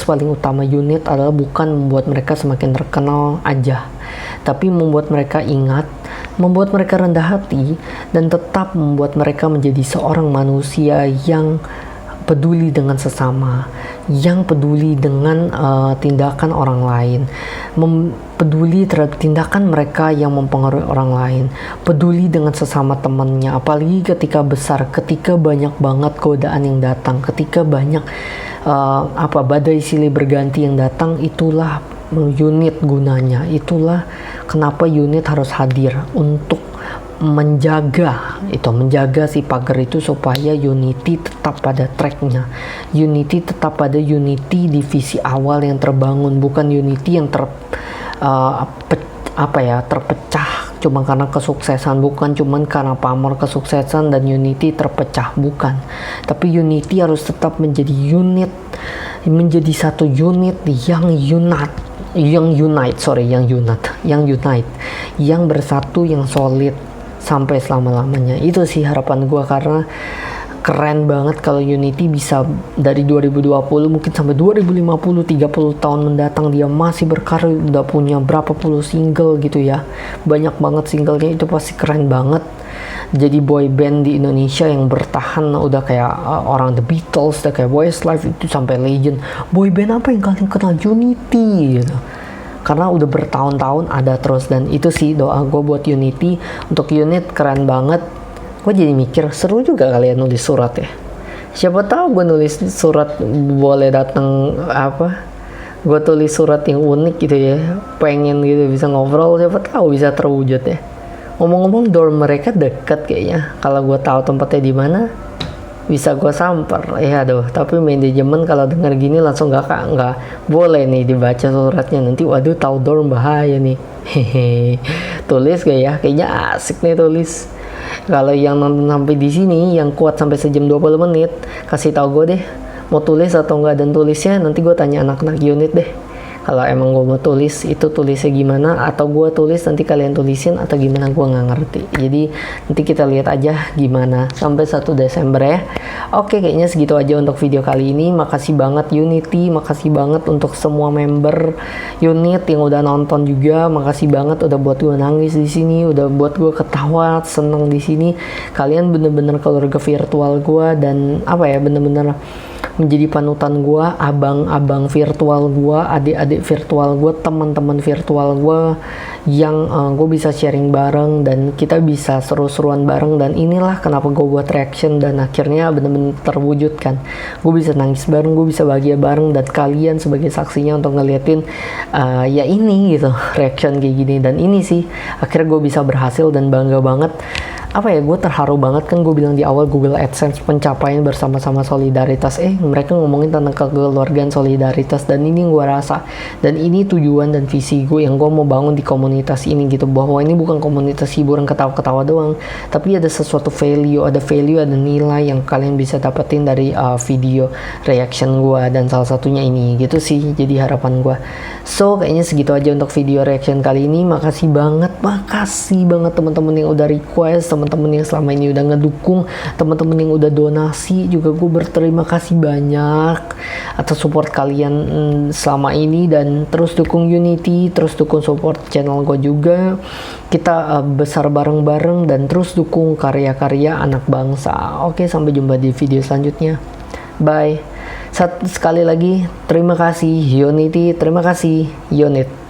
paling utama unit adalah bukan membuat mereka semakin terkenal aja, tapi membuat mereka ingat, membuat mereka rendah hati, dan tetap membuat mereka menjadi seorang manusia yang peduli dengan sesama, yang peduli dengan tindakan orang lain, peduli terhadap tindakan mereka yang mempengaruhi orang lain, peduli dengan sesama temannya. Apalagi ketika besar, ketika banyak banget godaan yang datang, ketika banyak badai silih berganti yang datang, itulah unit gunanya. Itulah kenapa unit harus hadir untuk menjaga si pagar itu supaya Unity tetap pada tracknya. Unity tetap pada Unity divisi awal yang terbangun, bukan Unity yang terpecah cuma karena kesuksesan, bukan cuma karena pamer kesuksesan dan Unity terpecah, bukan. Tapi Unity harus tetap menjadi unit, menjadi satu unit yang bersatu, yang solid sampai selama-lamanya. Itu sih harapan gue, karena keren banget kalau Unity bisa dari 2020 mungkin sampai 2050, 30 tahun mendatang dia masih berkarya, udah punya berapa puluh single gitu ya, banyak banget singlenya. Itu pasti keren banget. Jadi boy band di Indonesia yang bertahan udah kayak orang The Beatles, udah kayak Westlife, itu sampai legend. Boy band apa yang kalian kenal? Unity gitu. Karena udah bertahun-tahun ada terus. Dan itu sih doa gue buat Unity. Untuk unit keren banget. Gue jadi mikir seru juga kalian nulis surat ya. Siapa tahu gue nulis surat boleh datang gue tulis surat yang unik gitu ya, pengen gitu bisa ngobrol, siapa tahu bisa terwujud ya. Ngomong-ngomong dorm mereka deket kayaknya. Kalau gue tahu tempatnya di mana bisa gue samper. Tapi manajemen kalau dengar gini langsung nggak boleh nih dibaca suratnya, nanti waduh tahu dorm bahaya nih. Tulis gak ya? Kayaknya asik nih tulis. Kalau yang nonton sampai di sini, yang kuat sampai sejam 20 menit, kasih tahu gue deh mau tulis atau enggak, dan tulisnya nanti gue tanya anak-anak unit deh. Kalau emang gue mau tulis, itu tulisnya gimana, atau gue tulis nanti kalian tulisin atau gimana, gue nggak ngerti. Jadi nanti kita lihat aja gimana sampai 1 Desember ya. Oke, kayaknya segitu aja untuk video kali ini. Makasih banget Unity, makasih banget untuk semua member unit yang udah nonton juga. Makasih banget udah buat gue nangis di sini, udah buat gue ketawa, seneng di sini. Kalian bener-bener keluarga virtual gue, dan bener-bener menjadi panutan gue, abang-abang virtual gue, adik-adik virtual gue, teman-teman virtual gue yang gue bisa sharing bareng dan kita bisa seru-seruan bareng. Dan inilah kenapa gue buat reaction dan akhirnya bener-bener terwujud kan. Gue bisa nangis bareng, gue bisa bahagia bareng, dan kalian sebagai saksinya untuk ngeliatin ya ini gitu, reaction kayak gini. Dan ini sih akhirnya gue bisa berhasil dan bangga banget. Gue terharu banget kan, gue bilang di awal Google AdSense pencapaian bersama-sama solidaritas. Mereka ngomongin tentang kekeluargaan solidaritas, dan ini gue rasa, dan ini tujuan dan visi gue yang gue mau bangun di komunitas ini gitu, bahwa ini bukan komunitas hiburan ketawa-ketawa doang, tapi ada sesuatu value, ada nilai yang kalian bisa dapetin dari video reaction gue, dan salah satunya ini gitu sih, jadi harapan gue. So kayaknya segitu aja untuk video reaction kali ini. Makasih banget teman-teman yang udah request, teman-teman yang selama ini udah ngedukung, teman-teman yang udah donasi juga gue berterima kasih banyak atas support kalian selama ini, dan terus dukung Unity, terus dukung support channel gue juga. Kita besar bareng-bareng dan terus dukung karya-karya anak bangsa. Oke, sampai jumpa di video selanjutnya. Bye. Sekali lagi terima kasih Unity, terima kasih Unit.